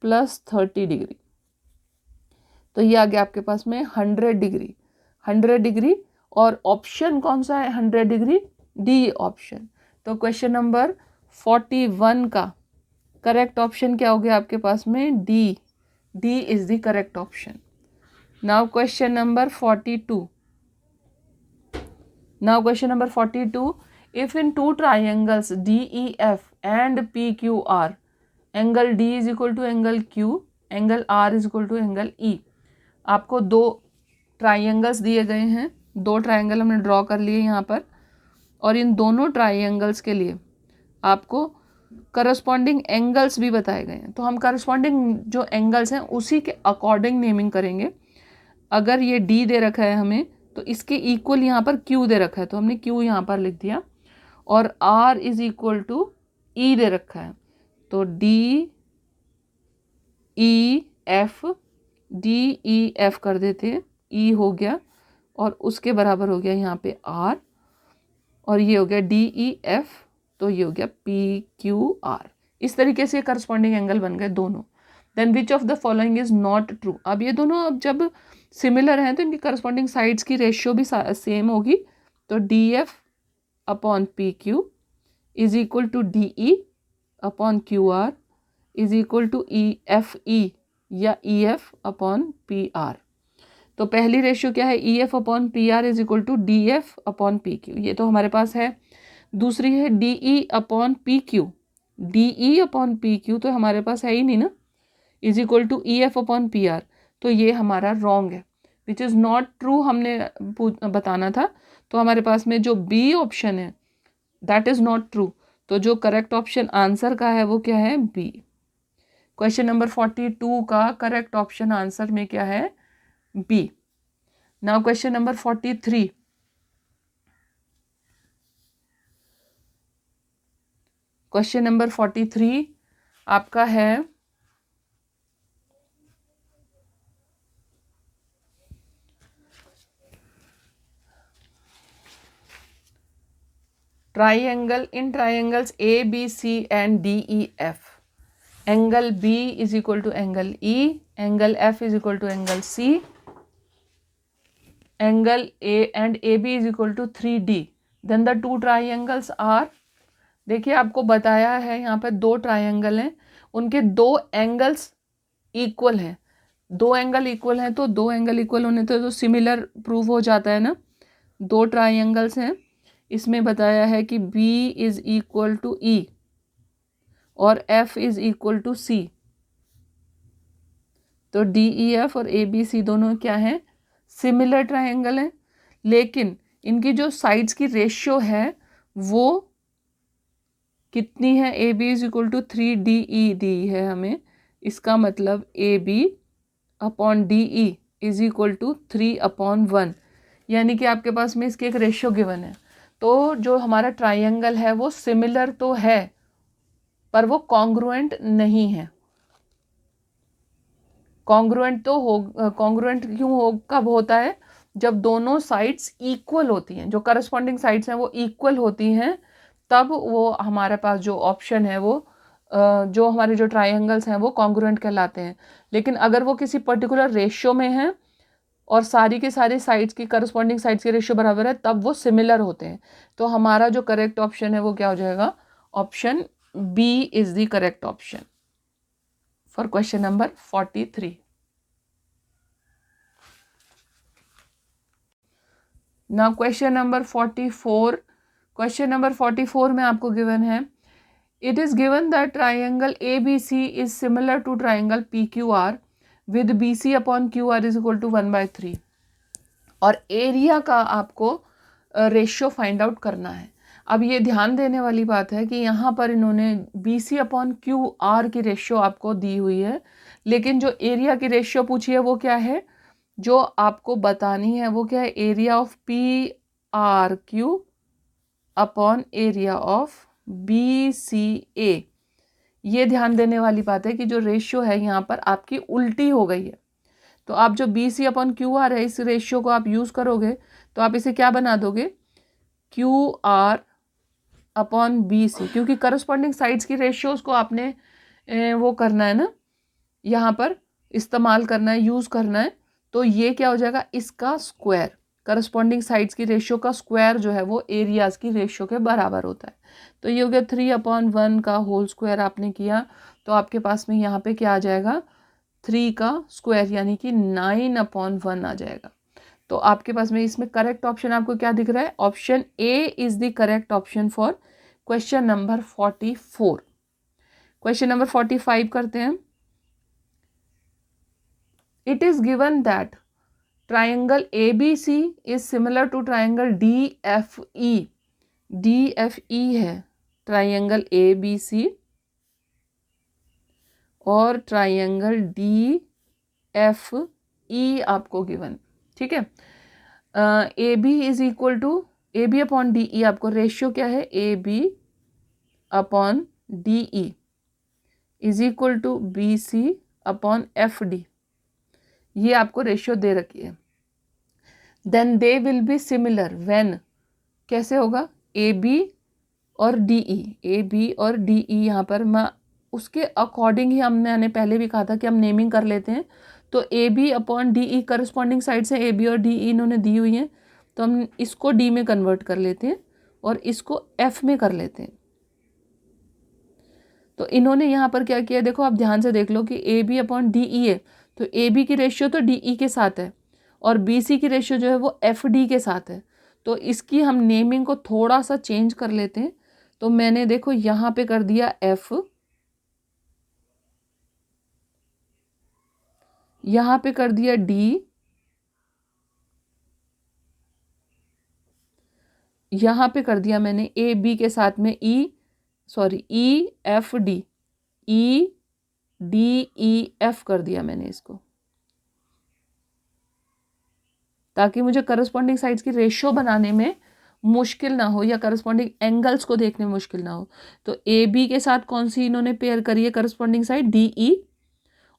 plus 30 degree, तो ये आ गया आपके पास में 100 डिग्री। 100 डिग्री और ऑप्शन कौन सा है, 100 डिग्री, डी ऑप्शन। तो क्वेश्चन नंबर 41 का करेक्ट ऑप्शन क्या हो गया आपके पास में, D is the correct option. Now question number 42। Now question number 42. If in two triangles DEF and PQR, angle D is equal to angle Q, angle R is equal to angle E. आपको दो ट्राइंगल्स दिए गए हैं, दो ट्राइंगल हमने ड्रॉ कर लिए यहाँ पर, और इन दोनों ट्राइंगल्स के लिए आपको करस्पॉन्डिंग एंगल्स भी बताए गए हैं। तो हम करस्पॉन्डिंग जो एंगल्स हैं उसी के अकॉर्डिंग नेमिंग करेंगे। अगर ये D दे रखा है हमें, तो इसके इक्वल यहाँ पर Q दे रखा है, तो हमने Q यहाँ पर लिख दिया, और R is equal to E दे रखा है, तो DEF कर देते, E हो गया और उसके बराबर हो गया यहाँ पे R, और ये हो गया DEF, तो ये हो गया PQR। इस तरीके से करस्पॉन्डिंग एंगल बन गए दोनों। Then which of the following is not true. अब ये दोनों अब जब सिमिलर हैं तो इनकी करस्पॉन्डिंग साइड्स की रेशियो भी सेम होगी, तो DF upon PQ is equal to DE upon QR is equal to EFE या EF अपॉन PR। तो पहली रेशियो क्या है, EF upon PR is equal to DF upon PQ, ये तो हमारे पास है। दूसरी है DE upon PQ, DE upon PQ तो हमारे पास है ही नहीं ना, is equal to EF upon PR, तो ये हमारा रॉन्ग है, विच इज़ नॉट ट्रू हमने बताना था। तो हमारे पास में जो B ऑप्शन है दैट इज़ नॉट ट्रू, तो जो करेक्ट ऑप्शन आंसर का है वो क्या है, B। क्वेश्चन नंबर 42 का करेक्ट ऑप्शन आंसर में क्या है, B। Now question number 43। Question number 43 आपका है, triangle in triangles ABC and DEF, angle B is equal to angle E, angle F is equal to angle C, angle A and AB is equal to 3D, then the two triangles are, देखिए आपको बताया है यहाँ पर दो ट्राइंगल हैं, उनके दो एंगल्स इक्वल हैं। दो एंगल इक्वल हैं तो दो एंगल इक्वल होने तो सिमिलर प्रूव हो जाता है ना। दो ट्राइंगल्स हैं, इसमें बताया है कि B is equal to E और F is equal to C, तो DEF और ABC दोनों क्या हैं, सिमिलर ट्राइंगल हैं, लेकिन इनकी जो साइड्स की रेशियो है वो कितनी है, AB is equal to 3DE दी है हमें, इसका मतलब AB upon DE is equal to 3/1, यानी कि आपके पास में इसकी एक रेशियो गिवन है। तो जो हमारा ट्राइंगल है वो सिमिलर तो है पर वो कॉन्ग्रुएंट नहीं है। कॉन्ग्रुएंट तो हो, कॉन्ग्रुएंट क्यों हो, कब होता है, जब दोनों साइड्स इक्वल होती हैं, जो करस्पॉन्डिंग साइड्स हैं वो इक्वल होती हैं, तब वो हमारे पास जो ऑप्शन है वो जो हमारे जो ट्राइंगल्स हैं वो कॉन्ग्रुएंट कहलाते हैं। लेकिन अगर वो किसी पर्टिकुलर रेशियो में हैं और सारी के सारी साइड्स की करस्पॉन्डिंग साइड्स की रेशियो बराबर है, तब वो सिमिलर होते हैं। तो हमारा जो करेक्ट ऑप्शन है वो क्या हो जाएगा, option B is the correct option for question number 43। Now question number 44, question number 44 में आपको गिवन है, it is given that triangle A B C is similar to triangle P Q R with B C upon Q R is equal to 1/3 और एरिया का आपको रेशियो फाइंड आउट करना है। अब ये ध्यान देने वाली बात है कि यहाँ पर इन्होंने B C upon Q R की रेशियो आपको दी हुई है, लेकिन जो एरिया की रेशियो पूछी है वो क्या है, जो आपको बतानी है वो क्या है, area of P R Q upon area of B C A. ये ध्यान देने वाली बात है कि जो रेशियो है यहाँ पर आपकी उल्टी हो गई है। तो आप जो B C upon Q R है, इस रेशियो को आप यूज़ करोगे तो आप इसे क्या बना दोगे, Q R upon B C, क्योंकि करस्पॉन्डिंग साइड्स की रेशियोज को आपने वो करना है ना, यहाँ पर इस्तेमाल करना है, यूज़ करना है। तो ये क्या हो जाएगा, इसका स्क्वायर, करस्पॉन्डिंग साइड्स की रेशियो का स्क्वायर जो है वो एरियाज की रेशियो के बराबर होता है। तो ये हो गया 3/1 का होल स्क्वायर आपने किया, तो आपके पास में यहाँ पे क्या आ जाएगा, 3 का स्क्वायर यानी कि 9/1 आ जाएगा। तो आपके पास में इसमें करेक्ट ऑप्शन आपको क्या दिख रहा है, option A is the correct option for question number 44। Question number 45 करते हैं। It is given that triangle A B C is similar to triangle D F E. D F E है ट्राइंगल ए बी सी और ट्राइंगल डी एफ ई आपको गिवन, ठीक है। A B is equal to A B upon D E, आपको रेशियो क्या है, A B upon D E is equal to B C upon F D, ये आपको रेशियो दे रखी है। Then they will be similar when, कैसे होगा, ए बी और डी ई, ए बी और डी ई यहाँ पर मैं उसके अकॉर्डिंग ही मैंने पहले भी कहा था कि हम नेमिंग कर लेते हैं। तो A B upon D E corresponding side से ए बी और डी ई इन्होंने दी हुई हैं, तो हम इसको डी में कन्वर्ट कर लेते हैं और इसको एफ में कर लेते हैं। तो इन्होंने यहाँ पर क्या किया, देखो आप ध्यान से देख लो कि A B upon D E है, तो ए बी की रेशियो तो डी ई के साथ है और बी सी की रेशियो जो है वो एफ डी के साथ है। तो इसकी हम नेमिंग को थोड़ा सा चेंज कर लेते हैं। तो मैंने देखो यहाँ पे कर दिया एफ, यहाँ पे कर दिया डी, यहाँ पे कर दिया मैंने ए बी के साथ में E, sorry E F D, E D E F कर दिया मैंने इसको, ताकि मुझे करस्पॉन्डिंग साइड्स की रेशियो बनाने में मुश्किल ना हो या करस्पॉन्डिंग एंगल्स को देखने में मुश्किल ना हो। तो ए बी के साथ कौन सी इन्होंने पेयर करी है करस्पॉन्डिंग साइड, डी ई,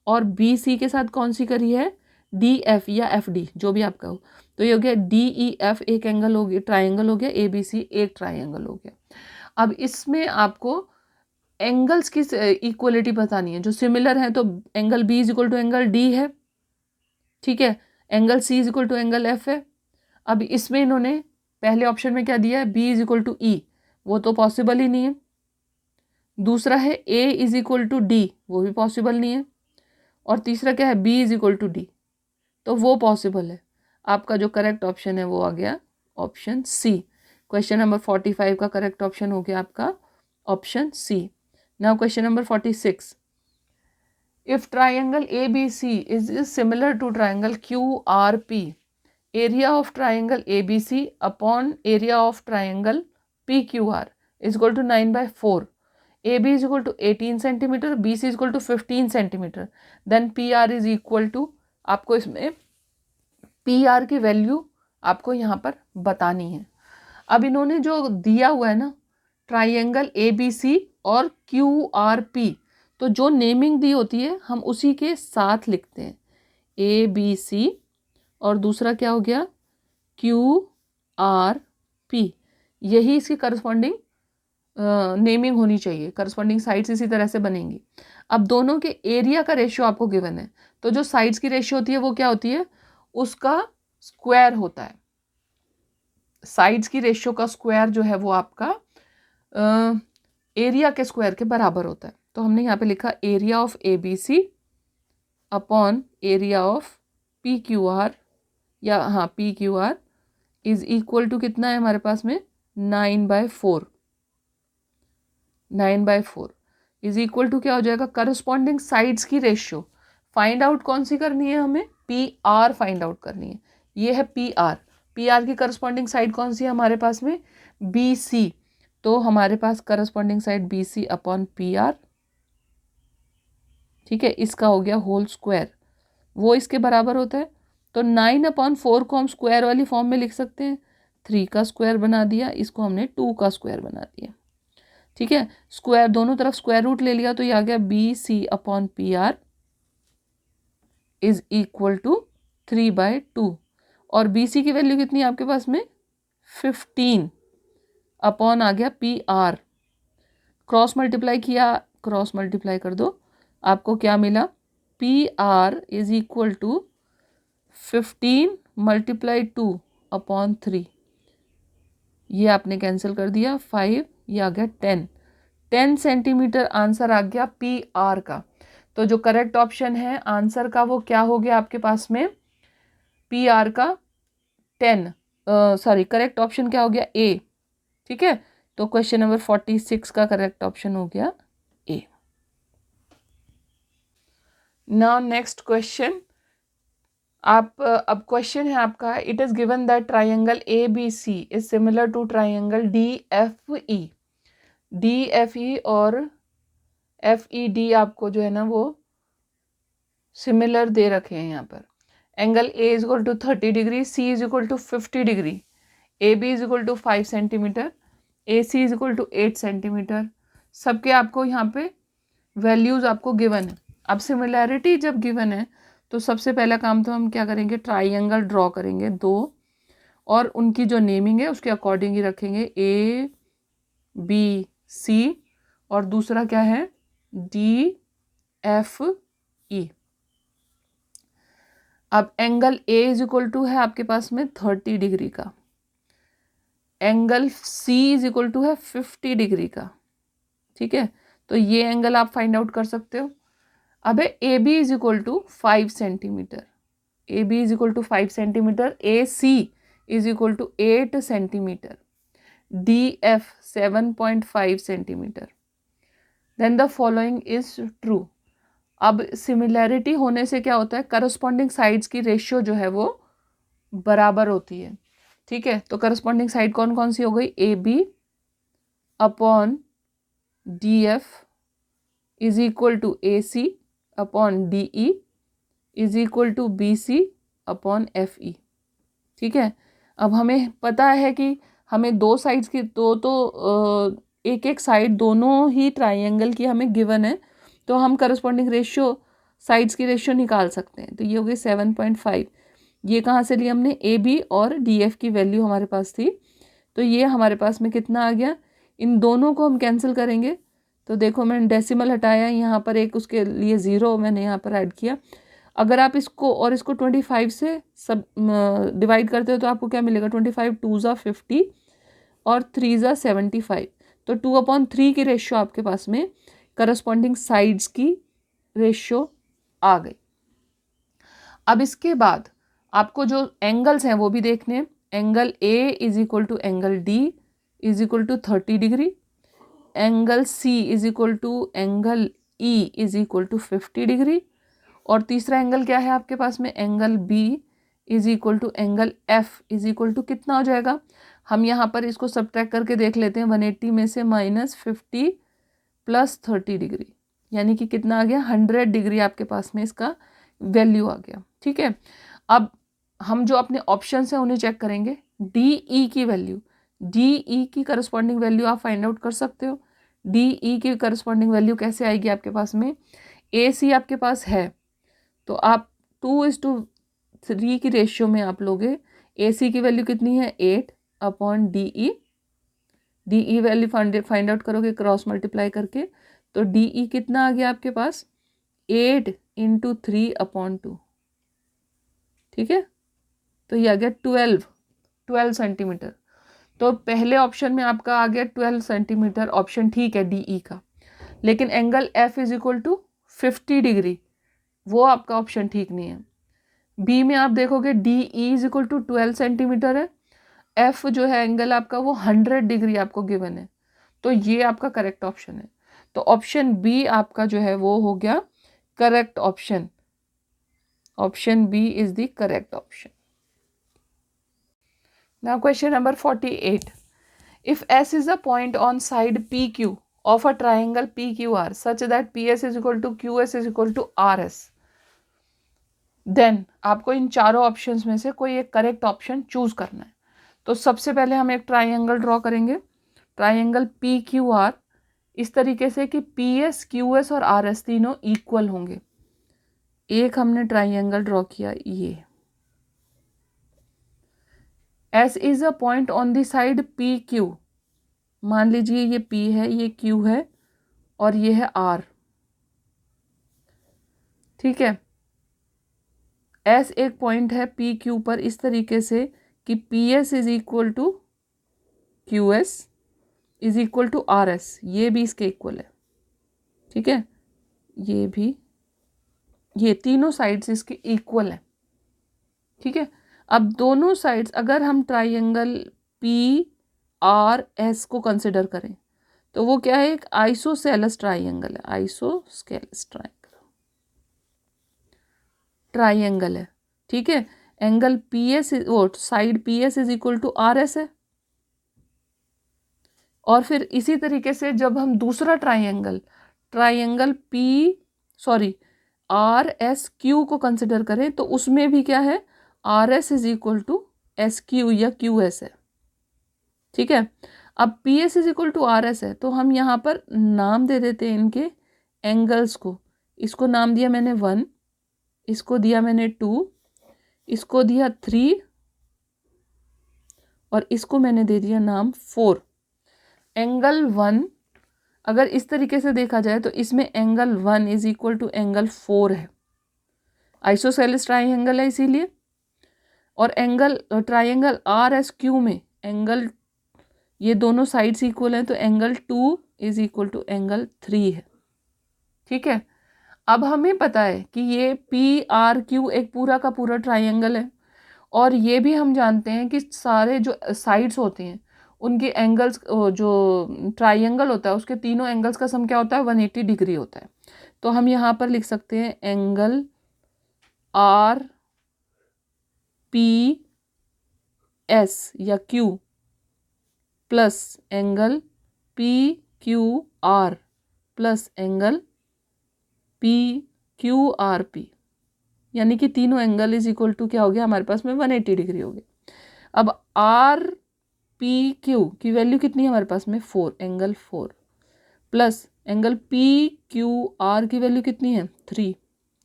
और बी सी के साथ कौन सी करी है, डी एफ या एफ डी, जो भी आपका हो। तो ये हो गया डी ई एफ, एक एंगल हो गया, ट्राइंगल हो गया, ए बी सी एक ट्राइंगल हो गया। अब इसमें आपको एंगल्स की इक्वलिटी बतानी है, जो सिमिलर है, तो angle B is equal to angle D है, ठीक है, angle C is equal to angle F है। अब इसमें इन्होंने पहले ऑप्शन में क्या दिया है, B is equal to E, वो तो पॉसिबल ही नहीं है। दूसरा है A is equal to D, वो भी पॉसिबल नहीं है। और तीसरा क्या है, B is equal to D, तो वो पॉसिबल है। आपका जो करेक्ट ऑप्शन है वो आ गया ऑप्शन सी। क्वेश्चन नंबर 45 का करेक्ट ऑप्शन हो गया आपका option C. Now question number 46, if triangle ABC is similar to triangle QRP, area of triangle ABC upon area of triangle PQR is equal to 9/4, AB is equal to 18 centimeter, BC is equal to 15 centimeter, then PR is equal to, आपको इसमें PR की वैल्यू आपको यहाँ पर बतानी है। अब इन्होंने जो दिया हुआ है ना, ट्राइंगल ABC और QRP, तो जो नेमिंग दी होती है हम उसी के साथ लिखते हैं, ए बी सी और दूसरा क्या हो गया, क्यू आर पी, यही इसकी करस्पॉन्डिंग नेमिंग होनी चाहिए। करस्पॉन्डिंग साइड्स इसी तरह से बनेंगी। अब दोनों के एरिया का रेशियो आपको गिवन है, तो जो साइड्स की रेशियो होती है वो क्या होती है, उसका स्क्वायर होता है। साइड्स की रेशियो का स्क्वायर जो है वो आपका एरिया के स्क्वायर के बराबर होता है। तो हमने यहाँ पे लिखा area of A B C upon area of P Q R, या हाँ P Q R is equal to कितना है हमारे पास में 9/4। 9/4 इज इक्वल टू क्या हो जाएगा, करस्पॉन्डिंग साइड्स की रेशियो फाइंड आउट कौन सी करनी है हमें, पी आर फाइंड आउट करनी है। ये है पी आर। पी आर की करस्पॉन्डिंग साइड कौन सी है हमारे पास में, बी सी। तो हमारे पास corresponding side B C upon P R, ठीक है, इसका हो गया होल स्क्वायर, वो इसके बराबर होता है। तो 9/4 को हम स्क्वायर वाली फॉर्म में लिख सकते हैं, 3 का स्क्वायर बना दिया, इसको हमने 2 का स्क्वायर बना दिया, ठीक है। स्क्वायर दोनों तरफ स्क्वायर रूट ले लिया, तो ये आ गया B C upon P R is equal to 3/2। और बी सी की वैल्यू कितनी है आपके पास में 15 अपॉन आ गया पी आर। क्रॉस मल्टीप्लाई किया, क्रॉस मल्टीप्लाई कर दो, आपको क्या मिला, P R is equal to 15 × 2 upon 3। ये आपने कैंसिल कर दिया, 5, ये आ गया 10 सेंटीमीटर आंसर आ गया पी आर का। तो जो करेक्ट ऑप्शन है आंसर का वो क्या हो गया आपके पास में, पी आर का 10, सॉरी करेक्ट ऑप्शन क्या हो गया, ए, ठीक है। तो क्वेश्चन नंबर 46 का करेक्ट ऑप्शन हो गया ए। नाउ नेक्स्ट क्वेश्चन, आप अब क्वेश्चन है आपका, it is given that triangle A B C is similar to triangle D F E. D F E और एफ ई डी आपको जो है ना वो सिमिलर दे रखे हैं यहाँ पर। Angle A is equal to 30 degree, C is equal to 50 degree, A B is equal to 5 centimetre, A C is equal to 8 centimetre. सबके आपको यहाँ पे वैल्यूज आपको गिवन है। अब सिमिलैरिटी जब गिवन है तो सबसे पहला काम तो हम क्या करेंगे, ट्राइंगल ड्रॉ करेंगे 2, और उनकी जो नेमिंग है उसके अकॉर्डिंग ही रखेंगे, ए बी सी, और दूसरा क्या है डी एफ ई। अब angle A is equal to है आपके पास में 30 डिग्री का, angle C is equal to है 50 डिग्री का, ठीक है। तो ये एंगल आप फाइंड आउट कर सकते हो। अब है A B is equal to 5 centimetre, A B is equal to 5 centimetre, A C is equal to 8 centimetre, D F 7.5 centimetre. Then the following is true. अब सिमिलैरिटी होने से क्या होता है, करस्पॉन्डिंग साइड्स की रेशियो जो है वो बराबर होती है, ठीक है। तो करस्पॉन्डिंग साइड कौन कौन सी हो गई, A B upon D F is equal to A C upon D E is equal to B C upon F E, ठीक है। अब हमें पता है कि हमें दो साइड्स की एक एक साइड दोनों ही ट्राइंगल की हमें गिवन है, तो हम करस्पॉन्डिंग रेशियो साइड्स की रेशियो निकाल सकते हैं। तो ये हो गई 7.5। ये कहाँ से लिया हमने, ए बी और डी एफ की वैल्यू हमारे पास थी, तो ये हमारे पास में कितना आ गया, इन दोनों को हम कैंसिल करेंगे। तो देखो मैंने डेसिमल हटाया, यहाँ पर एक उसके लिए 0 मैंने यहाँ पर ऐड किया। अगर आप इसको और इसको 25 से सब डिवाइड करते हो तो आपको क्या मिलेगा, 25 2 ज़ा 50 और 3 ज़ा 75। तो 2/3 की रेशियो आपके पास में करस्पॉन्डिंग साइड्स की रेशियो आ गई। अब इसके बाद आपको जो एंगल्स हैं वो भी देखने हैं। Angle A is equal to angle D is equal to 30 degree, angle C is equal to angle E is equal to 50 degree, और तीसरा एंगल क्या है आपके पास में, angle B is equal to angle F is equal to कितना हो जाएगा, हम यहाँ पर इसको सब्ट्रैक्ट करके देख लेते हैं। 180 में से -50 + 30 डिग्री, यानी कि कितना आ गया, 100 डिग्री आपके पास में इसका वैल्यू आ गया, ठीक है। अब हम जो अपने ऑप्शंस हैं उन्हें चेक करेंगे। डी ई की वैल्यू, डी ई की करस्पॉन्डिंग वैल्यू आप फाइंड आउट कर सकते हो। डी ई की करस्पॉन्डिंग वैल्यू कैसे आएगी आपके पास में, ए सी आपके पास है तो आप 2:3 की रेशियो में आप लोगे। ए सी की वैल्यू कितनी है, 8 अपॉन डी ई, डी ई वैल्यू फाइंड आउट करोगे क्रॉस मल्टीप्लाई करके, तो डी ई कितना आ गया आपके पास, 8 × 3/2, ठीक है। तो ये आ गया 12 सेंटीमीटर। तो पहले ऑप्शन में आपका आ गया 12 सेंटीमीटर, ऑप्शन ठीक है डी ई का। लेकिन angle F is equal to 50 degree, वो आपका ऑप्शन ठीक नहीं है। बी में आप देखोगे D E is equal to 12 centimetre है, एफ जो है एंगल आपका वो 100 डिग्री आपको गिवन है, तो ये आपका करेक्ट ऑप्शन है। तो ऑप्शन बी आपका जो है वो हो गया correct option. Option B is the correct option. Now question number 48, if S is a point on side PQ of a triangle PQR such that PS is equal to QS is equal to RS, then आपको इन चारों ऑप्शंस में से कोई एक करेक्ट ऑप्शन चूज करना है। तो सबसे पहले हम एक ट्राइंगल ड्रॉ करेंगे, ट्राइंगल PQR, इस तरीके से कि PS, QS और RS तीनों इक्वल होंगे। एक हमने ट्राइंगल ड्रॉ किया, ये S is a point on the side PQ, मान लीजिए ये P है, ये Q है और ये है R, ठीक है। S एक पॉइंट है PQ पर इस तरीके से कि PS is equal to QS is equal to RS, ये भी इसके इक्वल है, ठीक है। ये भी, ये तीनों साइड्स इसके इक्वल है, ठीक है। अब दोनों साइड्स अगर हम ट्राइंगल PRS को कंसिडर करें तो वो क्या है, एक आइसोसेलेस ट्राइंगल है, आइसोसेलेस ट्राइंगल है, ठीक है। एंगल PS वो side PS is equal to RS है। और फिर इसी तरीके से जब हम दूसरा ट्राइंगल RSQ को कंसिडर करें तो उसमें भी क्या है, RS is equal to SQ या QS है, ठीक है। अब PS is equal to RS है तो हम यहाँ पर नाम दे देते हैं इनके एंगल्स को। इसको नाम दिया मैंने 1, इसको दिया मैंने 2, इसको दिया 3 और इसको मैंने दे दिया नाम 4। एंगल 1 अगर इस तरीके से देखा जाए तो इसमें angle 1 is equal to angle 4 है, आइसोसेलेस ट्राइंगल है इसीलिए। और एंगल ट्राइंगल RSQ में एंगल, ये दोनों साइड्स इक्वल हैं तो angle 2 is equal to angle 3 है, ठीक है। अब हमें पता है कि ये PRQ एक पूरा का पूरा ट्राइंगल है और ये भी हम जानते हैं कि सारे जो साइड्स होते हैं उनके एंगल्स, जो ट्राइंगल होता है उसके तीनों एंगल्स का सम क्या होता है, 180 डिग्री होता है। तो हम यहाँ पर लिख सकते हैं एंगल RPS या Q plus angle PQR plus angle PQRP, यानी कि तीनों एंगल इज इक्वल टू क्या हो गया हमारे पास में 180 डिग्री हो गया। अब RPQ की वैल्यू कितनी है हमारे पास में 4, एंगल 4 प्लस एंगल PQR की वैल्यू कितनी है 3,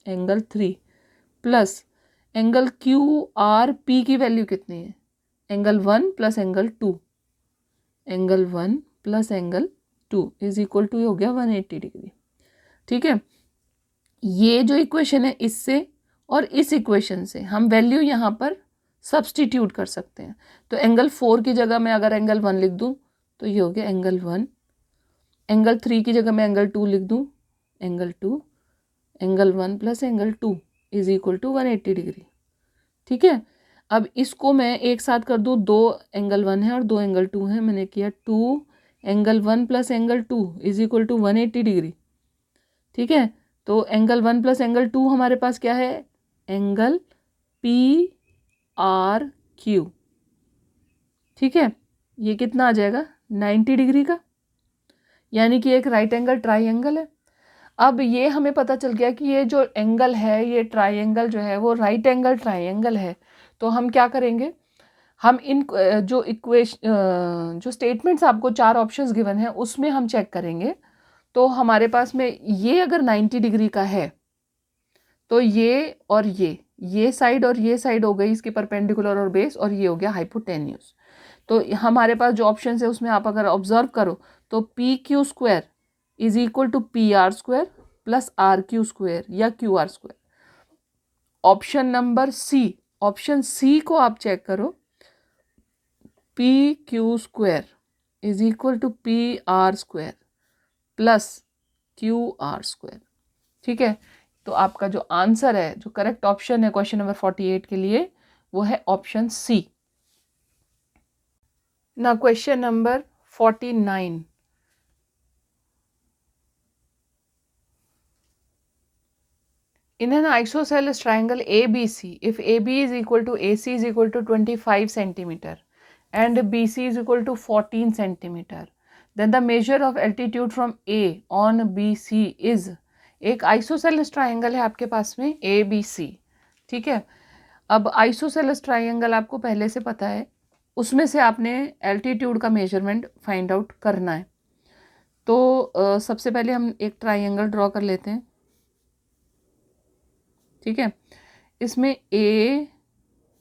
एंगल 3 प्लस एंगल QRP की वैल्यू कितनी है, angle 1 plus angle 2, angle 1 plus angle 2 is equal to हो गया 180 डिग्री, ठीक है। ये जो इक्वेशन है इससे और इस इक्वेशन से हम वैल्यू यहाँ पर सब्सटीट्यूट कर सकते हैं। तो एंगल 4 की जगह मैं अगर एंगल 1 लिख दूँ तो ये हो गया एंगल 1, एंगल 3 की जगह मैं एंगल 2 लिख दूँ, angle 2, angle 1 plus angle 2 is equal to 180 degree, ठीक है। अब इसको मैं एक साथ कर दूँ, 2 एंगल 1 है और 2 एंगल 2 है, मैंने किया 2 angle 1 plus angle 2 is equal to 180 degree, ठीक है। तो एंगल 1 प्लस एंगल 2 हमारे पास क्या है, एंगल PRQ, ठीक है। ये कितना आ जाएगा 90 डिग्री का, यानी कि एक राइट एंगल ट्राइंगल है। अब ये हमें पता चल गया कि ये जो एंगल है, ये ट्राइंगल जो है वो राइट एंगल ट्राइंगल है। तो हम क्या करेंगे, हम इन जो स्टेटमेंट्स आपको 4 ऑप्शंस गिवन है उसमें हम चेक करेंगे। तो हमारे पास में ये अगर 90 डिग्री का है तो ये और ये साइड और ये साइड हो गई इसकी परपेंडिकुलर और बेस, और ये हो गया हाइपोटेन्यूज। तो हमारे पास जो ऑप्शन है उसमें आप अगर ऑब्जर्व करो तो PQ square is equal to PR square plus RQ square या QR square. Option number C, option C को आप चेक करो, PQ square is equal to PR square plus QR square, ठीक है। तो आपका जो आंसर है, जो करेक्ट ऑप्शन है क्वेश्चन नंबर 48 के लिए, वो है option C. Now question number 49. In an isosceles triangle ABC, if AB is equal to AC is equal to 25 centimeter and BC is equal to 14 centimeter, then the measure of altitude from A on BC is, एक आइसोसेलेस ट्राइंगल है आपके पास में ABC, ठीक है। अब आइसोसेलेस ट्राइंगल आपको पहले से पता है, उसमें से आपने एल्टीट्यूड का मेजरमेंट फाइंड आउट करना है। तो सबसे पहले हम एक ट्राइंगल ड्रॉ कर लेते हैं, ठीक है। इसमें ए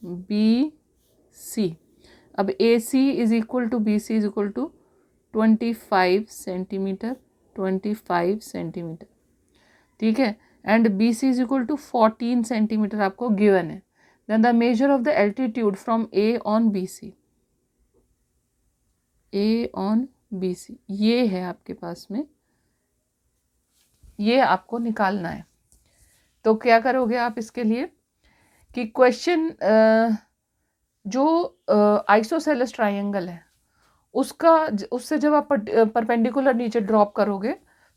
बी सी, अब A C is equal to B C is equal to 25 centimetre, 25 centimetre, ठीक है। And B C is equal to 14 centimetre आपको गिवन है। Then the measure of the altitude from A on B C, A on B C ये है आपके पास में, ये आपको निकालना है। तो क्या करोगे आप इसके लिए कि क्वेश्चन जो आइसोसेलेस ट्राइंगल है उसका, उससे जब आप परपेंडिकुलर नीचे ड्रॉप करोगे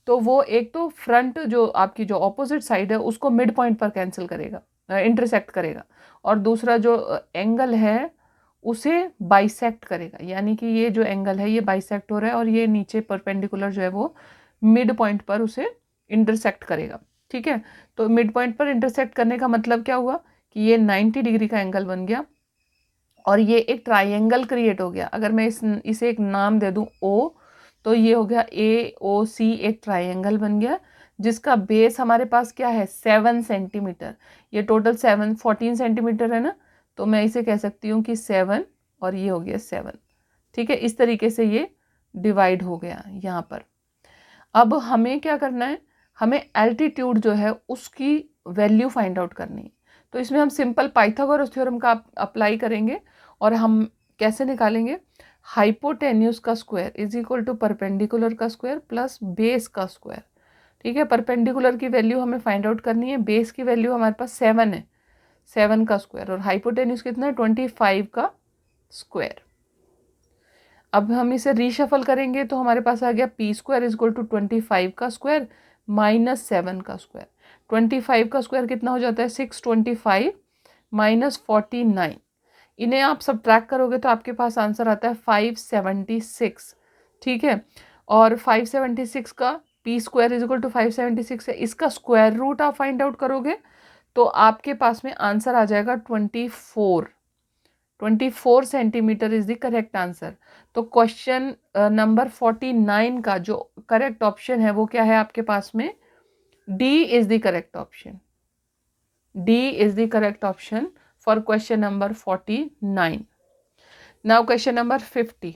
तो वो एक तो फ्रंट जो आपकी जो ऑपोजिट साइड है उसको मिड पॉइंट पर कैंसिल करेगा, इंटरसेक्ट करेगा, और दूसरा जो एंगल है उसे बाइसेक्ट करेगा, यानी कि ये जो एंगल है ये बाइसेक्ट हो रहा है और ये नीचे परपेंडिकुलर जो है वो मिड पॉइंट पर उसे इंटरसेक्ट करेगा, ठीक है। तो मिड पॉइंट पर इंटरसेक्ट करने का मतलब क्या हुआ कि ये 90 डिग्री का एंगल बन गया और ये एक ट्राइंगल क्रिएट हो गया। अगर मैं इसे एक नाम दे दूं ओ, तो ये हो गया ए ओ सी, एक ट्राइंगल बन गया जिसका बेस हमारे पास क्या है 7 सेंटीमीटर। ये टोटल 14 सेंटीमीटर है ना, तो मैं इसे कह सकती हूँ कि 7 और ये हो गया 7, ठीक है। इस तरीके से ये डिवाइड हो गया यहाँ पर। अब हमें क्या करना है, हमें एल्टीट्यूड जो है उसकी वैल्यू फाइंड आउट करनी है। तो इसमें हम सिंपल पाइथागोरस थ्योरम का अप्लाई करेंगे और हम कैसे निकालेंगे, हाइपोटेन्यूज का square is equal to perpendicular का स्क्वायर प्लस बेस का स्क्वायर, ठीक है। परपेंडिकुलर की वैल्यू हमें फाइंड आउट करनी है, बेस की वैल्यू हमारे पास 7 है, 7 का स्क्वायर, और हाइपोटेन्यूज कितना है 25 का स्क्वायर। अब हम इसे रीशफल करेंगे तो हमारे पास आ गया P square is equal to 25 का स्क्वायर माइनस 7 का स्क्वायर। 25 का स्क्वायर कितना हो जाता है 625 माइनस 49, इन्हें आप सब्ट्रैक्ट करोगे तो आपके पास आंसर आता है 576, ठीक है। और 576 का P square is equal to 576 है, इसका स्क्वायर रूट आप फाइंड आउट करोगे तो आपके पास में आंसर आ जाएगा 24 centimetre is the correct answer. तो क्वेश्चन नंबर 49 का जो करेक्ट ऑप्शन है वो क्या है आपके पास में, D is the correct option, D is the correct option for question number 49। Now question number 50,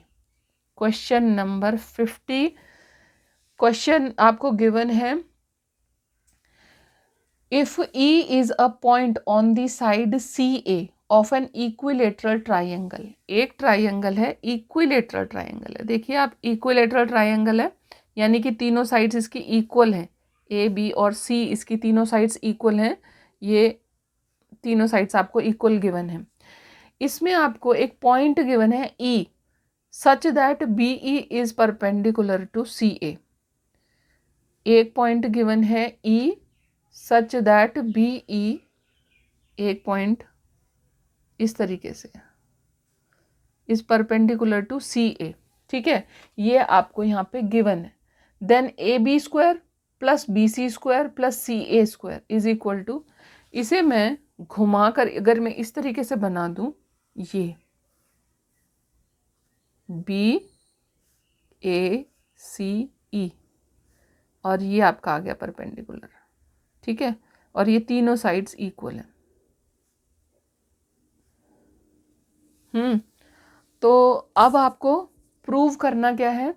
question number 50, question आपको गिवन है, if E is a point on the side C A of an equilateral triangle, एक ट्राइंगल है इक्विलेटरल ट्राइंगल है, देखिए आप इक्विलेटरल ट्राइंगल है यानी कि तीनों साइड्स इसकी इक्वल हैं, ए बी और सी इसकी तीनों साइड्स इक्वल हैं, ये तीनों साइड्स आपको इक्वल गिवन है। इसमें आपको एक पॉइंट गिवन है E such that B E is perpendicular to C A, एक पॉइंट गिवन है ई सच दैट बी ई, एक पॉइंट इस तरीके से is perpendicular to C A, ठीक है, ये आपको यहाँ पे गिवन है। Then A B square plus B C square plus C A square is equal to, इसे मैं घुमा कर अगर मैं इस तरीके से बना दूं, ये बी ए सी ई और ये आपका आ गया परपेंडिकुलर, ठीक है, और ये तीनों साइड्स इक्वल हैं। तो अब आपको प्रूव करना क्या है,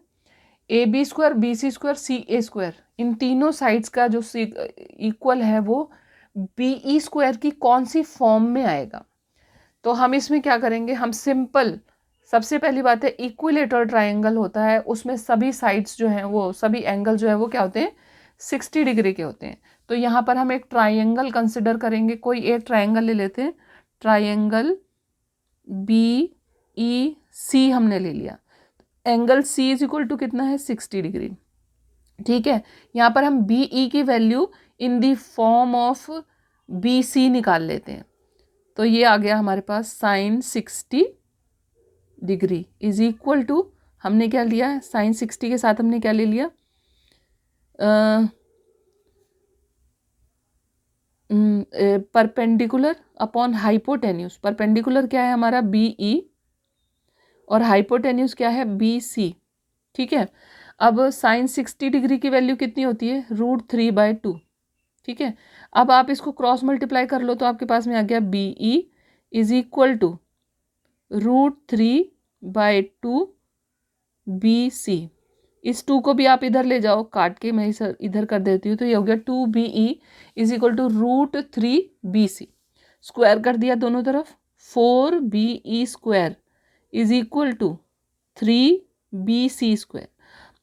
A B square B C square C A square इन तीनों साइड्स का जो इक्वल है वो बी ई स्क्वायर की कौन सी फॉर्म में आएगा। तो हम इसमें क्या करेंगे, हम सिंपल, सबसे पहली बात है इक्विलेटरल ट्राइंगल होता है उसमें सभी साइड्स जो हैं वो सभी एंगल जो है वो क्या होते हैं 60 डिग्री के होते हैं। तो यहाँ पर हम एक ट्राइंगल कंसिडर करेंगे, कोई एक ट्राइंगल ले लेते हैं, ट्राइंगल बी ई सी हमने ले लिया, angle C is equal to कितना है 60 डिग्री। ठीक है, यहाँ पर हम बी ई की value in the form of B C निकाल लेते हैं। तो ये आ गया हमारे पास sine 60 degree is equal to, हमने क्या लिया है साइन 60 के साथ हमने क्या ले लिया, परपेंडिकुलर अपॉन हाइपोटेन्यूस। परपेंडिकुलर क्या है हमारा बी ई और हाइपोटेन्यूस क्या है बी सी। ठीक है, अब साइन 60 डिग्री की वैल्यू कितनी होती है √3/2। ठीक है, अब आप इसको क्रॉस मल्टीप्लाई कर लो तो आपके पास में आ गया B E is equal to √3/2 B C. इस 2 को भी आप इधर ले जाओ काट के, मैं इधर कर देती हूँ, तो ये हो गया 2 BE is equal to √3 BC। Square कर दिया दोनों तरफ, 4BE² is equal to 3BC²।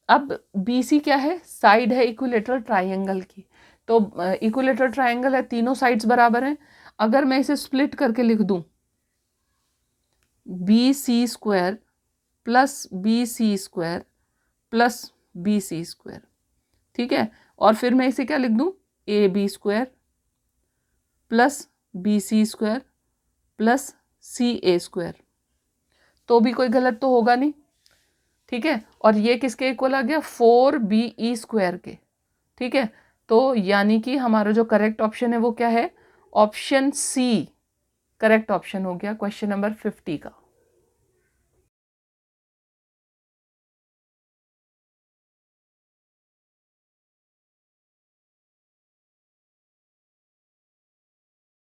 अब BC क्या है, साइड है इक्विलेटरल ट्राइंगल की। तो इक्विलेटरल ट्राइंगल है, तीनों साइड्स बराबर हैं। अगर मैं इसे स्प्लिट करके लिख दूं BC² plus BC² plus BC², ठीक है, और फिर मैं इसे क्या लिख दूं AB² plus BC² plus CA², तो भी कोई गलत तो होगा नहीं। ठीक है, और ये किसके इक्वल आ गया 4BE² के। ठीक है, तो यानी कि हमारा जो करेक्ट ऑप्शन है वो क्या है, ऑप्शन सी करेक्ट ऑप्शन हो गया क्वेश्चन नंबर 50 का।